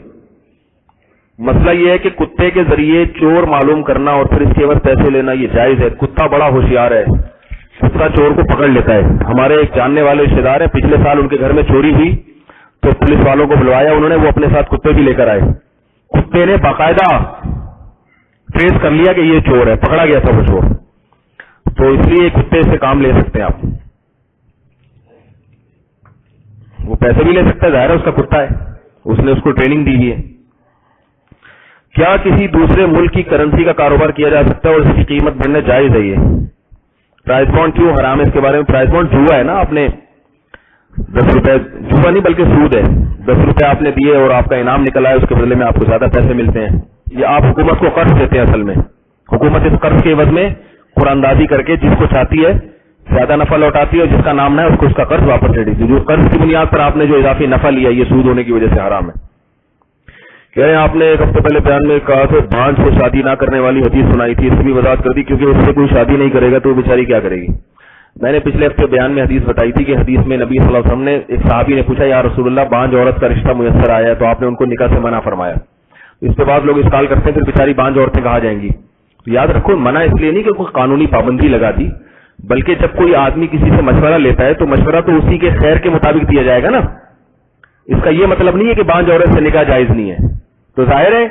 مسئلہ یہ ہے کہ کتے کے ذریعے چور معلوم کرنا اور پھر اس کے عوض پیسے لینا یہ جائز ہے. کتا بڑا ہوشیار ہے, کتا چور کو پکڑ لیتا ہے. ہمارے ایک جاننے والے رشتے دار ہیں, پچھلے سال ان کے گھر میں چوری ہوئی تو پولیس والوں کو بلوایا انہوں نے, وہ اپنے ساتھ کتے بھی لے کر آئے. کتے نے باقاعدہ ٹریس کر لیا کہ یہ چور ہے, پکڑا گیا تھا وہ چور. تو اس لیے کتے سے کام لے سکتے ہیں آپ, وہ پیسے بھی لے سکتا ہے, ظاہر ہے اس کا کتا ہے, اس نے اس کو ٹریننگ دی ہوئی ہے. کیا کسی دوسرے ملک کی کرنسی کا کاروبار کیا جا سکتا ہے اور اس کی قیمت بڑھنا جائز ہے. یہ پرائز بانڈ کیوں حرام ہے, اس کے بارے میں. پرائز بانڈ جوا ہے نا, آپ نے 10 روپے, جوا نہیں بلکہ سود ہے, 10 روپے آپ نے دیے اور آپ کا انعام نکلا ہے, اس کے بدلے میں آپ کو زیادہ پیسے ملتے ہیں. یہ آپ حکومت کو قرض دیتے ہیں. اصل میں حکومت اس قرض کے عوض میں قرآن اندازی کر کے جس کو چاہتی ہے زیادہ نفع لوٹاتی ہے, اور جس کا نام نہ ہے اس کو اس کا قرض واپس دے دیتی ہے. جو قرض کی بنیاد پر آپ نے جو اضافی نفع لیا یہ سود ہونے کی وجہ سے حرام ہے. کہہ رہے ہیں آپ نے ایک ہفتے پہلے بیان میں کہا تھا بھانج سے شادی نہ کرنے والی حدیث سنائی تھی, اس کی بھی وضاحت کر دی, کیونکہ اس سے کوئی شادی نہیں کرے گا تو وہ بیچاری کیا کرے گی. میں نے پچھلے ہفتے بیان میں حدیث بتائی تھی کہ حدیث میں نبی صلی اللہ علیہ وسلم نے, ایک صحابی نے پوچھا یا رسول اللہ بانج عورت کا رشتہ میسر آیا ہے تو آپ نے ان کو نکاح سے منع فرمایا. اس کے بعد لوگ اسکال کرتے ہیں پھر بیچاری بانج عورتیں کہا جائیں گی. تو یاد رکھو, منع اس لیے نہیں کہ کوئی قانونی پابندی لگا دی, بلکہ جب کوئی آدمی کسی سے مشورہ لیتا ہے تو مشورہ تو اسی کے خیر کے مطابق دیا جائے گا نا. اس کا یہ مطلب نہیں ہے کہ بانجھ عورت سے نکاح جائز نہیں ہے. تو ظاہر ہے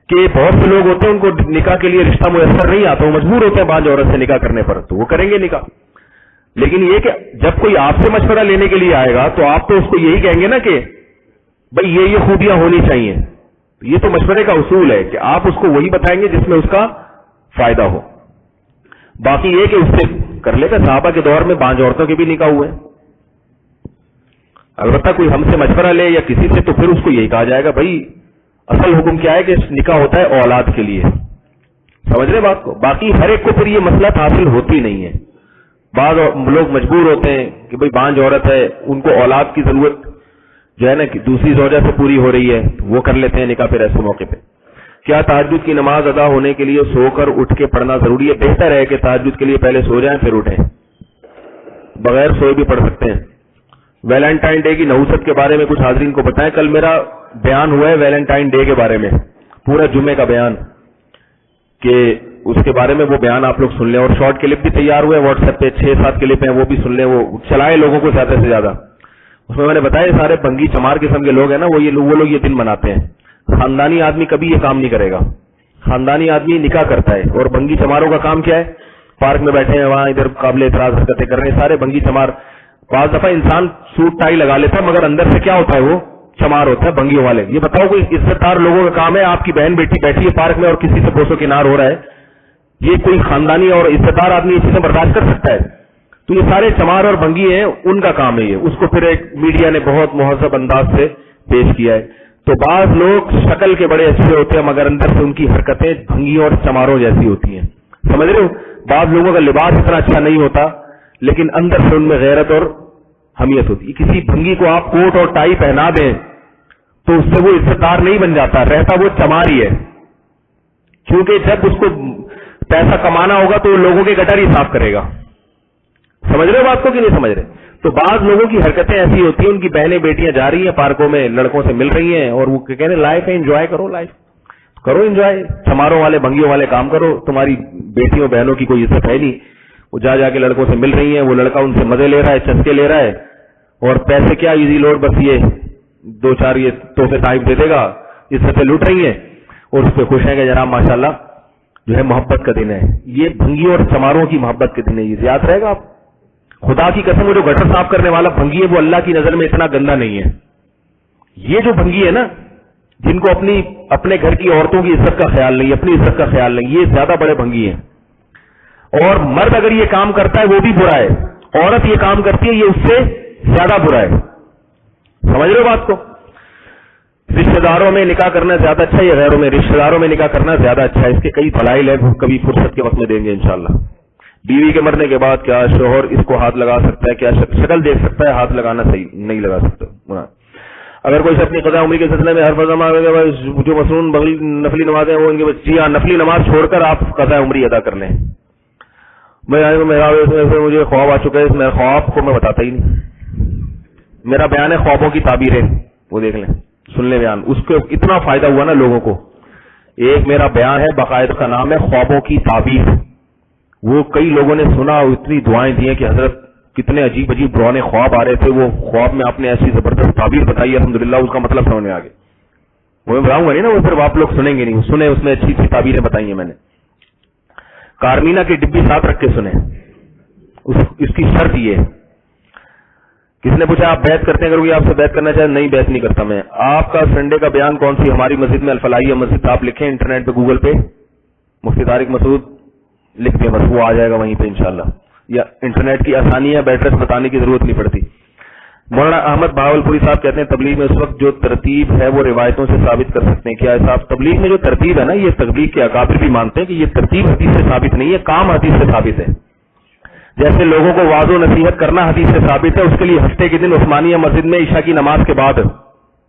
کہ بہت سے لوگ ہوتے ہیں ان کو نکاح کے لیے رشتہ میسر نہیں آتا, وہ مجبور ہوتے ہیں بانجھ عورت سے نکاح کرنے پر, تو وہ کریں گے نکاح. لیکن یہ کہ جب کوئی آپ سے مشورہ لینے کے لیے آئے گا تو آپ تو اس کو یہی کہیں گے نا کہ بھئی یہ خوبیاں ہونی چاہیے. یہ تو مشورے کا اصول ہے کہ آپ اس کو وہی بتائیں گے جس میں اس کا فائدہ ہو. باقی یہ کہ اس سے کر لے گا. صحابہ کے دور میں بانجھ عورتوں کے بھی نکاح ہوئے. البتہ کوئی ہم سے مشورہ لے یا کسی سے تو پھر اس کو یہی کہا جائے گا بھائی اصل حکم کیا ہے کہ نکاح ہوتا ہے اولاد کے لیے. سمجھ رہے بات کو. باقی ہر ایک کو پھر یہ مسئلہ حاصل ہوتی نہیں ہے. بعض لوگ مجبور ہوتے ہیں کہ بھئی بانجھ عورت ہے, ان کو اولاد کی ضرورت جو ہے نا کہ دوسری زوجہ سے پوری ہو رہی ہے, وہ کر لیتے ہیں نکاح پھر ایسے موقع پہ. کیا تہجد کی نماز ادا ہونے کے لیے سو کر اٹھ کے پڑھنا ضروری ہے؟ بہتر ہے کہ تہجد کے لیے پہلے سو جائیں پھر اٹھیں, بغیر سوئے بھی پڑھ سکتے ہیں. ویلنٹائن ڈے کی نحوست کے بارے میں کچھ حاضرین کو بتائیں. کل میرا بیان ہوا ہے ویلنٹائن ڈے کے بارے میں, پورا جمعے کا بیان, کہ اس کے بارے میں وہ بیان آپ لوگ سن لیں. اور شارٹ کلپ بھی تیار ہوئے واٹس ایپ پہ, 6-7 کلپ ہیں, وہ بھی سن لیں, وہ چلائے لوگوں کو زیادہ سے زیادہ. اس میں نے بتایا سارے بنگی چمار قسم کے لوگ ہیں نا, وہ لوگ یہ دن مناتے ہیں. خاندانی آدمی کبھی یہ کام نہیں کرے گا. خاندانی آدمی نکاح کرتا ہے, اور بنگی چماروں کا کام کیا ہے؟ پارک میں بیٹھے ہیں, وہاں ادھر قابل اعتراض حرکتیں کر رہے ہیں. سارے بنگی چمار. بعض دفعہ انسان سوٹ ٹائی لگا لیتا ہے مگر اندر سے کیا ہوتا ہے, وہ چمار ہوتا ہے بنگیوں والے. یہ بتاؤ کوئی عزت دار لوگوں کا کام ہے, آپ کی بہن بیٹی بیٹھی ہے پارک میں اور کسی سے کوسوں کنار ہو رہا ہے, یہ کوئی خاندانی اور عزت دار آدمی اس چیزیں برداشت کر سکتا ہے؟ تو یہ سارے چمار اور بنگی ہیں, ان کا کام ہے یہ. اس کو پھر ایک میڈیا نے بہت مہذب انداز سے پیش کیا ہے. تو بعض لوگ شکل کے بڑے اچھے ہوتے ہیں مگر اندر سے ان کی حرکتیں بھنگیوں اور چماروں جیسی ہوتی ہیں. سمجھ رہے ہو؟ بعض لوگوں کا لباس اتنا اچھا نہیں ہوتا لیکن اندر سے ان میں غیرت اور حمیت ہوتی ہے. کسی بھنگی کو آپ کوٹ اور ٹائی پہنا دیں تو اس سے وہ عزت دار نہیں بن جاتا, رہتا وہ چمار ہی ہے. کیونکہ جب اس کو پیسہ کمانا ہوگا تو لوگوں کے گٹر ہی صاف کرے گا. سمجھ رہے ہو بات کو کہ نہیں سمجھ رہے؟ تو بعض لوگوں کی حرکتیں ایسی ہوتی ہیں, ان کی بہنیں بیٹیاں جا رہی ہیں پارکوں میں, لڑکوں سے مل رہی ہیں, اور وہ کہہ رہے ہیں لائف ہے, انجوائے کرو, لائف کرو انجوائے. چماروں والے بنگیوں والے کام کرو. تمہاری بیٹیوں بہنوں کی کوئی عزت ہے نہیں. وہ جا کے لڑکوں سے مل رہی ہیں, وہ لڑکا ان سے مزے لے رہا ہے, چسکے لے رہا ہے, اور پیسے کیا ایزی لوڈ, بس یہ 2-4 یہ تحفے ٹائپ دے دے گا, عزتیں لوٹ رہی ہیں اور اس پہ خوش ہیں کہ جناب ماشاءاللہ جو ہے محبت کا دن ہے. یہ بھنگیوں اور چماروں کی محبت کے دن ہے. یہ یاد رہے گا آپ. خدا کی قسم, وہ جو گٹر صاف کرنے والا بھنگی ہے وہ اللہ کی نظر میں اتنا گندا نہیں ہے. یہ جو بھنگی ہے نا, جن کو اپنے گھر کی عورتوں کی عزت کا خیال نہیں, اپنی عزت کا خیال نہیں, یہ زیادہ بڑے بھنگی ہیں. اور مرد اگر یہ کام کرتا ہے وہ بھی برا ہے, عورت یہ کام کرتی ہے یہ اس سے زیادہ برا ہے. سمجھ رہے ہو بات کو؟ رشتہ داروں میں نکاح کرنا زیادہ اچھا ہے یا غیروں میں؟ رشتہ داروں میں نکاح کرنا زیادہ اچھا ہے. اس کے کئی فضائل ہیں, کبھی فرصت کے وقت میں دیں گے انشاءاللہ. بیوی کے مرنے کے بعد کیا شوہر اس کو ہاتھ لگا سکتا ہے؟ کیا شکل دیکھ سکتا ہے؟ ہاتھ لگانا صحیح نہیں لگا سکتا. اگر کوئی اپنی قضاء عمری کے سلسلے میں ہر فرض جو مصنون بغل نفلی نمازیں وہ ان کے جی ہاں نفلی نماز چھوڑ کر آپ قضاء عمری ادا کر لیں. مجھے خواب آ چکا ہے, اس میں خواب کو میں بتاتا ہی نہیں. میرا بیان ہے خوابوں کی تعبیریں, وہ دیکھ لیں, سن لیں بیان. اس کو اتنا فائدہ ہوا نا لوگوں کو. ایک میرا بیان ہے باقاعدہ, کا نام ہے خوابوں کی تعبیر. وہ کئی لوگوں نے سنا, اتنی دعائیں دی ہیں کہ حضرت کتنے عجیب عجیب پرانے خواب آ رہے تھے. وہ خواب میں آپ نے ایسی زبردست تعبیر بتائی, الحمدللہ اس کا مطلب سمجھ میں آ گیا. وہ میں بتاؤں گا نہیں نا, وہ صرف آپ لوگ سنیں گے نہیں, سنیں. اس میں اچھی اچھی تعبیریں بتائی ہیں میں نے. کارمینا کی ڈبی ساتھ رکھ کے سنیں. اس کی شرط یہ ہے, کسی نے پوچھا آپ بیعت کرتے ہیں؟ اگر کوئی آپ سے بیعت کرنا چاہے, نہیں بیعت نہیں کرتا میں. آپ کا سنڈے کا بیان کون سی ہماری مسجد میں الفلاحیہ مسجد, آپ لکھیں انٹرنیٹ پہ گوگل پہ مفتی طارق مسعود لکھ دیں, بس وہ آ جائے گا وہیں پہ انشاءاللہ. یا انٹرنیٹ کی آسانی ہے, ایڈریس بتانے کی ضرورت نہیں پڑتی. مولانا احمد بہاولپوری صاحب کہتے ہیں تبلیغ میں اس وقت جو ترتیب ہے وہ روایتوں سے ثابت کر سکتے ہیں کیا ہے صاحب؟ تبلیغ میں جو ترتیب ہے نا, یہ تبلیغ کے اکابر بھی مانتے ہیں کہ یہ ترتیب حدیث سے ثابت نہیں ہے, کام حدیث سے ثابت ہے. جیسے لوگوں کو واضح و نصیحت کرنا حدیث سے ثابت ہے, اس کے لیے ہفتے کے دن عثمانیہ مسجد میں عشاء کی نماز کے بعد,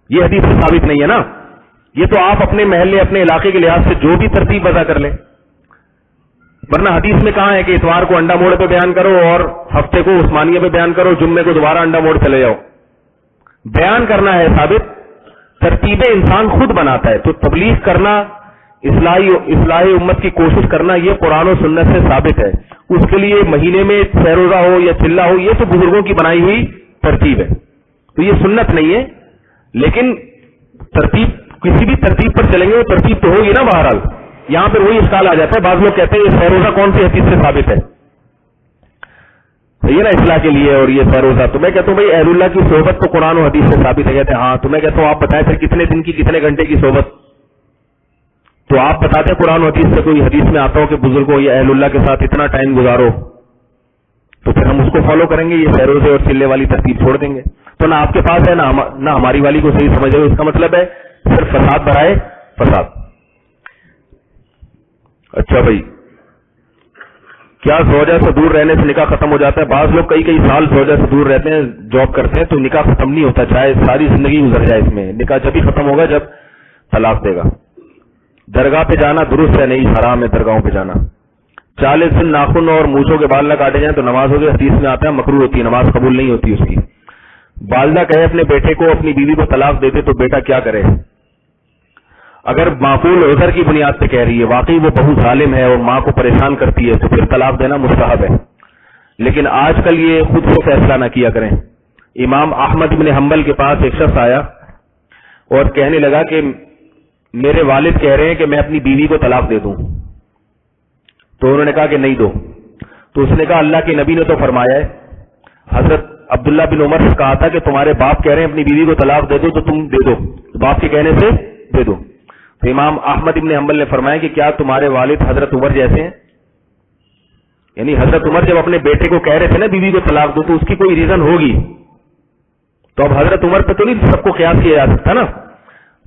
یہ حدیث سے ثابت نہیں ہے نا. یہ تو آپ اپنے محلے اپنے علاقے کے لحاظ سے جو بھی ترتیب وضع کر لیں, ورنہ حدیث میں کہاں ہے کہ اتوار کو انڈا موڑ پہ بیان کرو اور ہفتے کو عثمانیہ پہ بیان کرو, جمعے کو دوبارہ انڈا موڑ چلے جاؤ. بیان کرنا ہے ثابت, ترتیبیں انسان خود بناتا ہے. تو تبلیغ کرنا, اصلاح امت کی کوشش کرنا, یہ قرآن و سنت سے ثابت ہے. اس کے لیے مہینے میں سیروزہ ہو یا چلہ ہو, یہ تو بزرگوں کی بنائی ہوئی ترتیب ہے, تو یہ سنت نہیں ہے. لیکن ترتیب کسی بھی ترتیب پر چلیں گے وہ ترتیب تو ہوگی نا بہرحال. یہاں پر وہی اشکال آ جاتا ہے. بعض لوگ کہتے ہیں یہ سیروزہ کون سی حدیث سے ثابت ہے؟ صحیح ہے نا, اصلاح کے لیے, اور یہ سیروزہ. تو میں کہتا ہوں بھائی اہل اللہ کی صحبت تو قرآن و حدیث سے ثابت ہے. کہتے ہیں ہاں. تو میں کہتا ہوں آپ بتائیں پھر کتنے دن کی کتنے گھنٹے کی صحبت؟ تو آپ بتاتے ہیں قرآن و حدیث سے کوئی حدیث میں آتا ہو کہ بزرگوں یا اہل اللہ کے ساتھ اتنا ٹائم گزارو, تو پھر ہم اس کو فالو کریں گے. یہ سیروزے اور چلے والی ترتیب چھوڑ دیں گے. تو نہ آپ کے پاس ہے نہ ہماری والی کو صحیح سمجھ رہے ہو. اس کا مطلب ہے صرف فساد برائے فساد. اچھا بھائی, کیا زوجہ سے دور رہنے سے نکاح ختم ہو جاتا ہے؟ بعض لوگ کئی سال زوجہ سے دور رہتے ہیں, جاب کرتے ہیں, تو نکاح ختم نہیں ہوتا, چاہے ساری زندگی گزر جائے. اس میں نکاح جب ہی ختم ہوگا جب طلاق دے گا. درگاہ پہ جانا درست ہے نہیں, حرام ہے درگاہوں پہ جانا. 40 دن ناخن اور مونچھوں کے بال نہ کاٹے جائیں تو نماز ہوگی. حدیث میں آتا ہے مکروہ ہوتی ہے, نماز قبول نہیں ہوتی اس کی. والدہ کہے اپنے بیٹے کو اپنی بیوی کو طلاق دے دے تو بیٹا کیا کرے؟ اگر معقول عذر کی بنیاد پہ کہہ رہی ہے, واقعی وہ بہت ظالم ہے اور ماں کو پریشان کرتی ہے, تو پھر طلاق دینا مستحب ہے. لیکن آج کل یہ خود سے فیصلہ نہ کیا کریں. امام احمد بن حنبل کے پاس ایک شخص آیا اور کہنے لگا کہ میرے والد کہہ رہے ہیں کہ میں اپنی بیوی کو طلاق دے دوں. تو انہوں نے کہا کہ نہیں دو. تو اس نے کہا اللہ کے نبی نے تو فرمایا ہے, حضرت عبداللہ بن عمر سے کہا تھا کہ تمہارے باپ کہہ رہے ہیں اپنی بیوی کو طلاق دے دو تو تم دے دو, باپ کے کہنے سے دے دو. تو امام احمد ابن حنبل نے فرمایا کہ کیا تمہارے والد حضرت عمر جیسے ہیں؟ یعنی حضرت عمر جب اپنے بیٹے کو کہہ رہے تھے نا بیوی کو طلاق دو, تو اس کی کوئی ریزن ہوگی. تو اب حضرت عمر پہ تو نہیں سب کو قیاس کیا جا سکتا نا.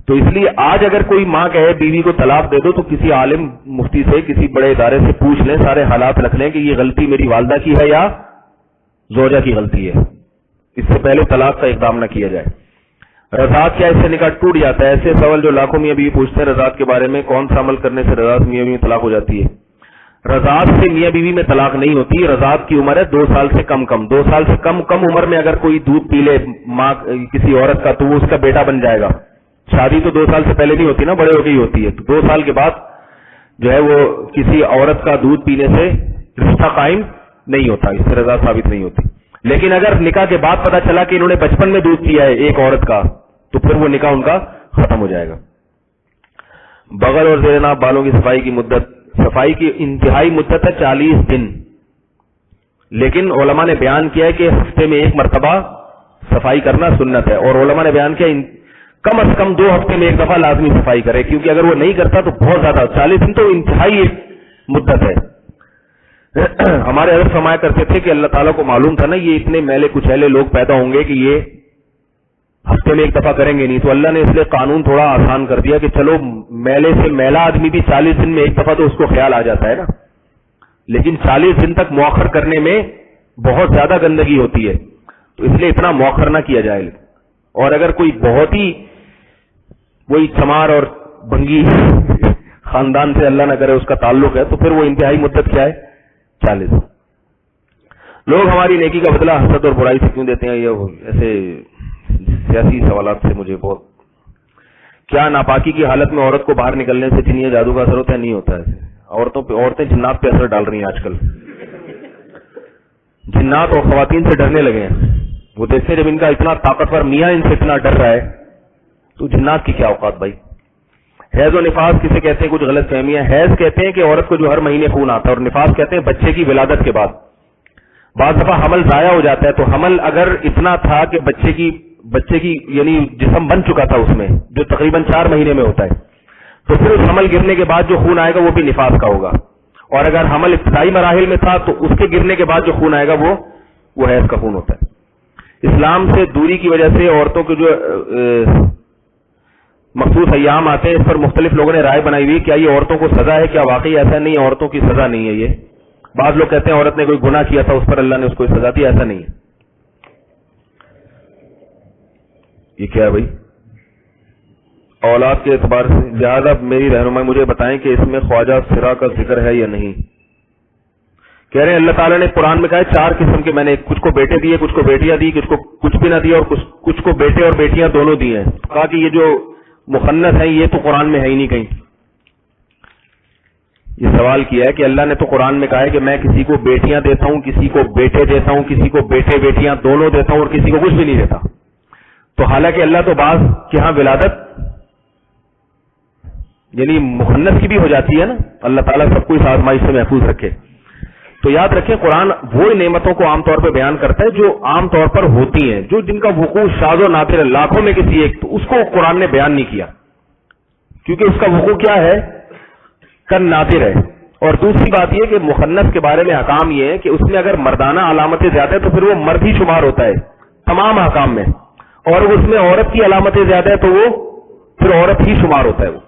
تو اس لیے آج اگر کوئی ماں کہے بیوی کو طلاق دے دو تو کسی عالم مفتی سے, کسی بڑے ادارے سے پوچھ لیں, سارے حالات رکھ لیں کہ یہ غلطی میری والدہ کی ہے یا زوجہ کی غلطی ہے. اس سے پہلے طلاق کا اقدام نہ کیا جائے. رضاعت کیا اس سے نکاح ٹوٹ جاتا ہے؟ ایسے سوال جو لاکھوں میاں بیوی پوچھتے ہیں رضاعت کے بارے میں. کون سا عمل کرنے سے رضاعت میاں بیوی میں طلاق ہو جاتی ہے؟ رضاعت سے میاں بیوی میں طلاق نہیں ہوتی. رضاعت کی عمر ہے 2 سال سے کم. 2 سال سے کم عمر میں اگر کوئی دودھ پی لے ماں کسی عورت کا, تو وہ اس کا بیٹا بن جائے گا. شادی تو 2 سال سے پہلے نہیں ہوتی نا, بڑے ہو کے ہی ہوتی ہے. تو 2 سال کے بعد جو ہے وہ کسی عورت کا دودھ پینے سے رشتہ قائم نہیں ہوتا, اس سے رضاعت ثابت نہیں ہوتی. لیکن اگر نکاح کے بعد پتا چلا کہ انہوں نے بچپن میں دودھ پیا ہے ایک عورت کا, تو پھر وہ نکاح ان کا ختم ہو جائے گا. بغل اور زیر ناف بالوں کی صفائی کی مدت, صفائی کی انتہائی مدت ہے 40 دن. لیکن علماء نے بیان کیا ہے کہ ہفتے میں 1 مرتبہ صفائی کرنا سنت ہے. اور علماء نے بیان کیا کم از کم 2 ہفتے میں 1 دفعہ لازمی صفائی کرے, کیونکہ اگر وہ نہیں کرتا تو بہت زیادہ 40 دن تو انتہائی ایک مدت ہے. ہمارے حضرت فرمایا کرتے تھے کہ اللہ تعالیٰ کو معلوم تھا نا یہ اتنے میلے کچیلے لوگ پیدا ہوں گے کہ یہ ہفتے میں 1 دفعہ کریں گے نہیں, تو اللہ نے اس لیے قانون تھوڑا آسان کر دیا کہ چلو میلے سے میلا آدمی بھی 40 دن میں 1 دفعہ تو اس کو خیال آ جاتا ہے نا. لیکن 40 دن تک مؤخر کرنے میں بہت زیادہ گندگی ہوتی ہے, تو اس لیے اتنا مؤخر نہ کیا جائے. اور اگر کوئی بہت ہی وہی چمار اور بنگی خاندان سے اللہ نہ کرے اس کا تعلق ہے, تو پھر وہ انتہائی مدت کیا ہے 40. لوگ ہماری نیکی کا بدلہ حسد اور برائی سے کیوں دیتے ہیں؟ یہ ایسے سیاسی سوالات سے مجھے بہت. کیا ناپاکی کی حالت میں عورت کو باہر نکلنے سے جن یا جادو کا اثر ہوتا ہے؟ نہیں ہوتا ہے. عورتیں جنات پہ اثر ڈال رہی ہیں آج کل. جنات اور خواتین سے ڈرنے لگے ہیں. وہ دیکھتے جب ان کا اتنا طاقتور میاں ان سے اتنا ڈر رہا ہے تو جنات کی کیا اوقات بھائی. حیض و نفاس کسے کہتے ہیں؟ کچھ غلط فہمیاں. حیض کہتے ہیں کہ عورت کو جو ہر مہینے خون آتا ہے, اور نفاس کہتے ہیں بچے کی ولادت کے بعد. بعض دفعہ حمل ضائع ہو جاتا ہے, تو حمل اگر اتنا تھا کہ بچے کی یعنی جسم بن چکا تھا اس میں, جو تقریباً 4 مہینے میں ہوتا ہے, تو پھر اس حمل گرنے کے بعد جو خون آئے گا وہ بھی نفاس کا ہوگا. اور اگر حمل ابتدائی مراحل میں تھا تو اس کے گرنے کے بعد جو خون آئے گا وہ حیض کا خون ہوتا ہے. اسلام سے دوری کی وجہ سے عورتوں کے جو مخصوص ایام آتے ہیں, اس پر مختلف لوگوں نے رائے بنائی ہوئی. کیا یہ عورتوں کو سزا ہے؟ کیا واقعی ایسا نہیں ہے؟ عورتوں کی سزا نہیں ہے یہ. بعض لوگ کہتے ہیں عورت نے کوئی گناہ کیا تھا اس پر اللہ نے اس کو سزا دی. ایسا نہیں ہے. یہ کیا ہے بھائی؟ اولاد کے اعتبار سے لہٰذا میری رہنمائی مجھے بتائیں کہ اس میں خواجہ سرا کا ذکر ہے یا نہیں. کہہ رہے ہیں اللہ تعالیٰ نے قرآن میں کہا ہے 4 قسم کے میں نے, کچھ کو بیٹے دیے, کچھ کو بیٹیاں دی, کچھ کو کچھ بھی نہ دیا, اور کچھ کو بیٹے اور بیٹیاں دونوں دیے ہیں. کہا کہ یہ جو مخنث ہیں یہ تو قرآن میں ہے ہی نہیں کہیں. یہ سوال کیا ہے کہ اللہ نے تو قرآن میں کہا ہے کہ میں کسی کو بیٹیاں دیتا ہوں, کسی کو بیٹے دیتا ہوں, کسی کو بیٹے بیٹیاں دونوں دیتا ہوں, اور کسی کو کچھ بھی نہیں دیتا. تو حالانکہ اللہ تو بعض کے ہاں ولادت یعنی مخنث کی بھی ہو جاتی ہے نا. اللہ تعالیٰ سب کو اس آزمائش سے محفوظ رکھے. تو یاد رکھیں قرآن وہ نعمتوں کو عام طور پہ بیان کرتا ہے جو عام طور پر ہوتی ہیں, جو جن کا وقوع شاذ و نادر ہے, لاکھوں میں کسی ایک, تو اس کو قرآن نے بیان نہیں کیا کیونکہ اس کا وقوع کیا ہے, کن نادر ہے. اور دوسری بات یہ کہ مخنث کے بارے میں حکام یہ ہے کہ اس میں اگر مردانہ علامتیں زیادہ ہے تو پھر وہ مرد ہی شمار ہوتا ہے تمام حکام میں, اور اس میں عورت کی علامتیں زیادہ ہے تو وہ پھر عورت ہی شمار ہوتا ہے. وہ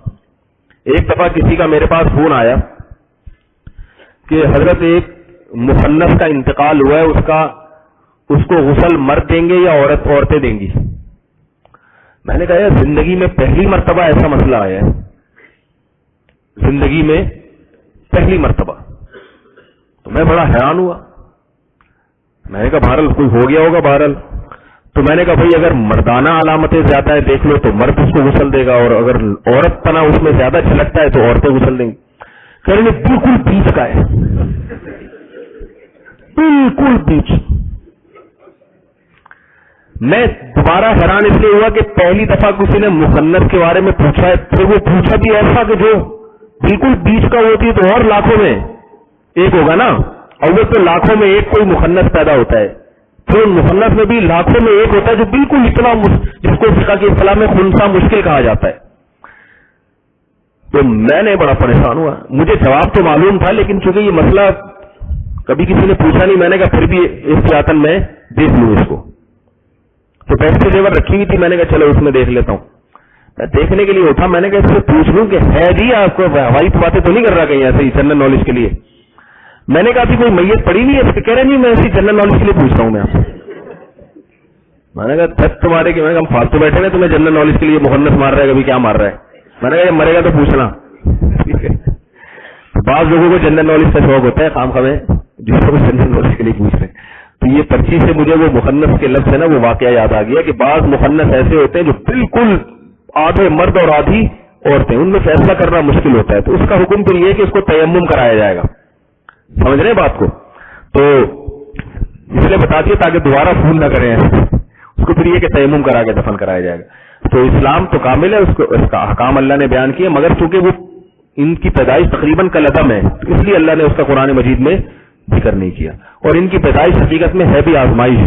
ایک دفعہ کسی کا میرے پاس فون آیا کہ حضرت ایک مخنث کا انتقال ہوا ہے, اس کو غسل مرد دیں گے یا عورتیں دیں گی. میں نے کہا یار زندگی میں پہلی مرتبہ ایسا مسئلہ آیا ہے, زندگی میں پہلی مرتبہ. تو میں بڑا حیران ہوا. میں نے کہا بہرحال کوئی ہو گیا ہوگا بہرحال. تو میں نے کہا بھائی اگر مردانہ علامتیں زیادہ ہے دیکھ لو تو مرد اس کو غسل دے گا, اور اگر عورت پنا اس میں زیادہ چھلکتا ہے تو عورتیں غسل دیں گی. کہہ رہے بالکل بیچ کا ہے, بالکل بیچ. میں دوبارہ حیران اس لیے ہوا کہ پہلی دفعہ کسی نے مخنث کے بارے میں پوچھا ہے, پھر وہ پوچھا بھی ایسا کہ جو بالکل بیچ کا ہوتی ہے تو اور لاکھوں میں ایک ہوگا نا, اور وہ تو لاکھوں میں ایک کوئی مخنث پیدا ہوتا ہے, پھر مخنث میں بھی لاکھوں میں ایک ہوتا ہے جو بالکل اتنا جس کو فقہ کی اصطلاح میں خنثی مشکل کہا جاتا ہے. تو میں نے بڑا پریشان ہوا. مجھے جواب تو معلوم تھا لیکن چونکہ یہ مسئلہ کبھی کسی نے پوچھا نہیں, میں نے کہا پھر بھی احتیاطاً میں دیکھ لوں اس کو. تو پیسے زیور رکھی ہوئی تھی, میں نے کہا چلو اس میں دیکھ لیتا ہوں. میں دیکھنے کے لیے اٹھا, میں نے کہا اس سے پوچھ لوں کہ ہے جی آپ کو ہوائی باتیں تو نہیں کر رہا کہیں ایسے ہی جنرل نالج کے لیے. میں نے کہا کوئی میت پڑی نہیں ہے, کہہ رہے نہیں میں ایسی جنرل نالج کے لیے پوچھ رہا ہوں میں آپ سے. میں نے کہا تھک تمہارے کہ ہم فالتو بیٹھے نا, تمہیں جنرل نالج کے لیے مخنث مار رہا ہے, کبھی کیا مار رہا ہے. میں نے کہا یہ مرے گا تو پوچھنا. بعض لوگوں کو جنرل نالج کا شوق ہوتا ہے خام خامے, جس کو جنرل نالج کے لیے پوچھ رہے ہیں. تو یہ پرچی سے مجھے وہ مخنث کے لفظ ہے نا وہ واقعہ یاد آ گیا کہ بعض مخنث ایسے ہوتے ہیں جو بالکل آدھے مرد اور آدھی عورتیں, ان میں فیصلہ کرنا مشکل ہوتا ہے. تو اس کا حکم پھر یہ کہ اس کو تیمم کرایا جائے گا. سمجھ رہے ہیں بات کو؟ تو اس لیے بتا دیے تاکہ دوبارہ فون نہ کریں اس کو, پھر یہ کہ تیمم کرا کے دفن کرایا جائے گا. تو اسلام تو کامل ہے, اس کا احکام اللہ نے بیان کیے, مگر چونکہ وہ ان کی پیدائش تقریباً کالعدم ہے تو اس لیے اللہ نے اس کا قرآن مجید میں ذکر نہیں کیا. اور ان کی پیدائش حقیقت میں ہے بھی آزمائش.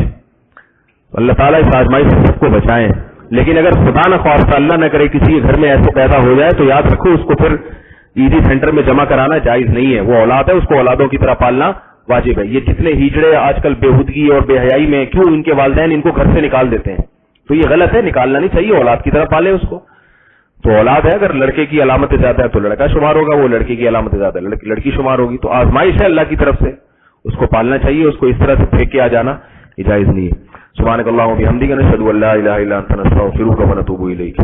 اللہ تعالیٰ اس آزمائش سے سب کو بچائیں. لیکن اگر خدا نہ خواستہ اللہ نہ کرے کسی کے گھر میں ایسے پیدا ہو جائے تو یاد رکھو اس کو پھر عیدی سینٹر میں جمع کرانا جائز نہیں ہے. وہ اولاد ہے, اس کو اولادوں کی طرح پالنا واجب ہے. یہ جتنے ہیجڑے آج کل بے ہودگی اور بے حیائی میں کیوں ان کے والدین ان کو گھر سے نکال دیتے ہیں, تو یہ غلط ہے, نکالنا نہیں چاہیے. اولاد کی طرح پالے اس کو. تو اولاد ہے, اگر لڑکے کی علامتیں زیادہ ہے تو لڑکا شمار ہوگا, وہ لڑکے کی علامتیں زیادہ ہے لڑکی شمار ہوگی. تو آزمائش ہے اللہ کی طرف سے, اس کو پالنا چاہیے. اس کو اس طرح سے پھینک کے آ جانا جائز نہیں ہے. سبحانک اللہم و بحمدک نشہد ان لا الہ الا انت نستغفرک و نتوب الیک.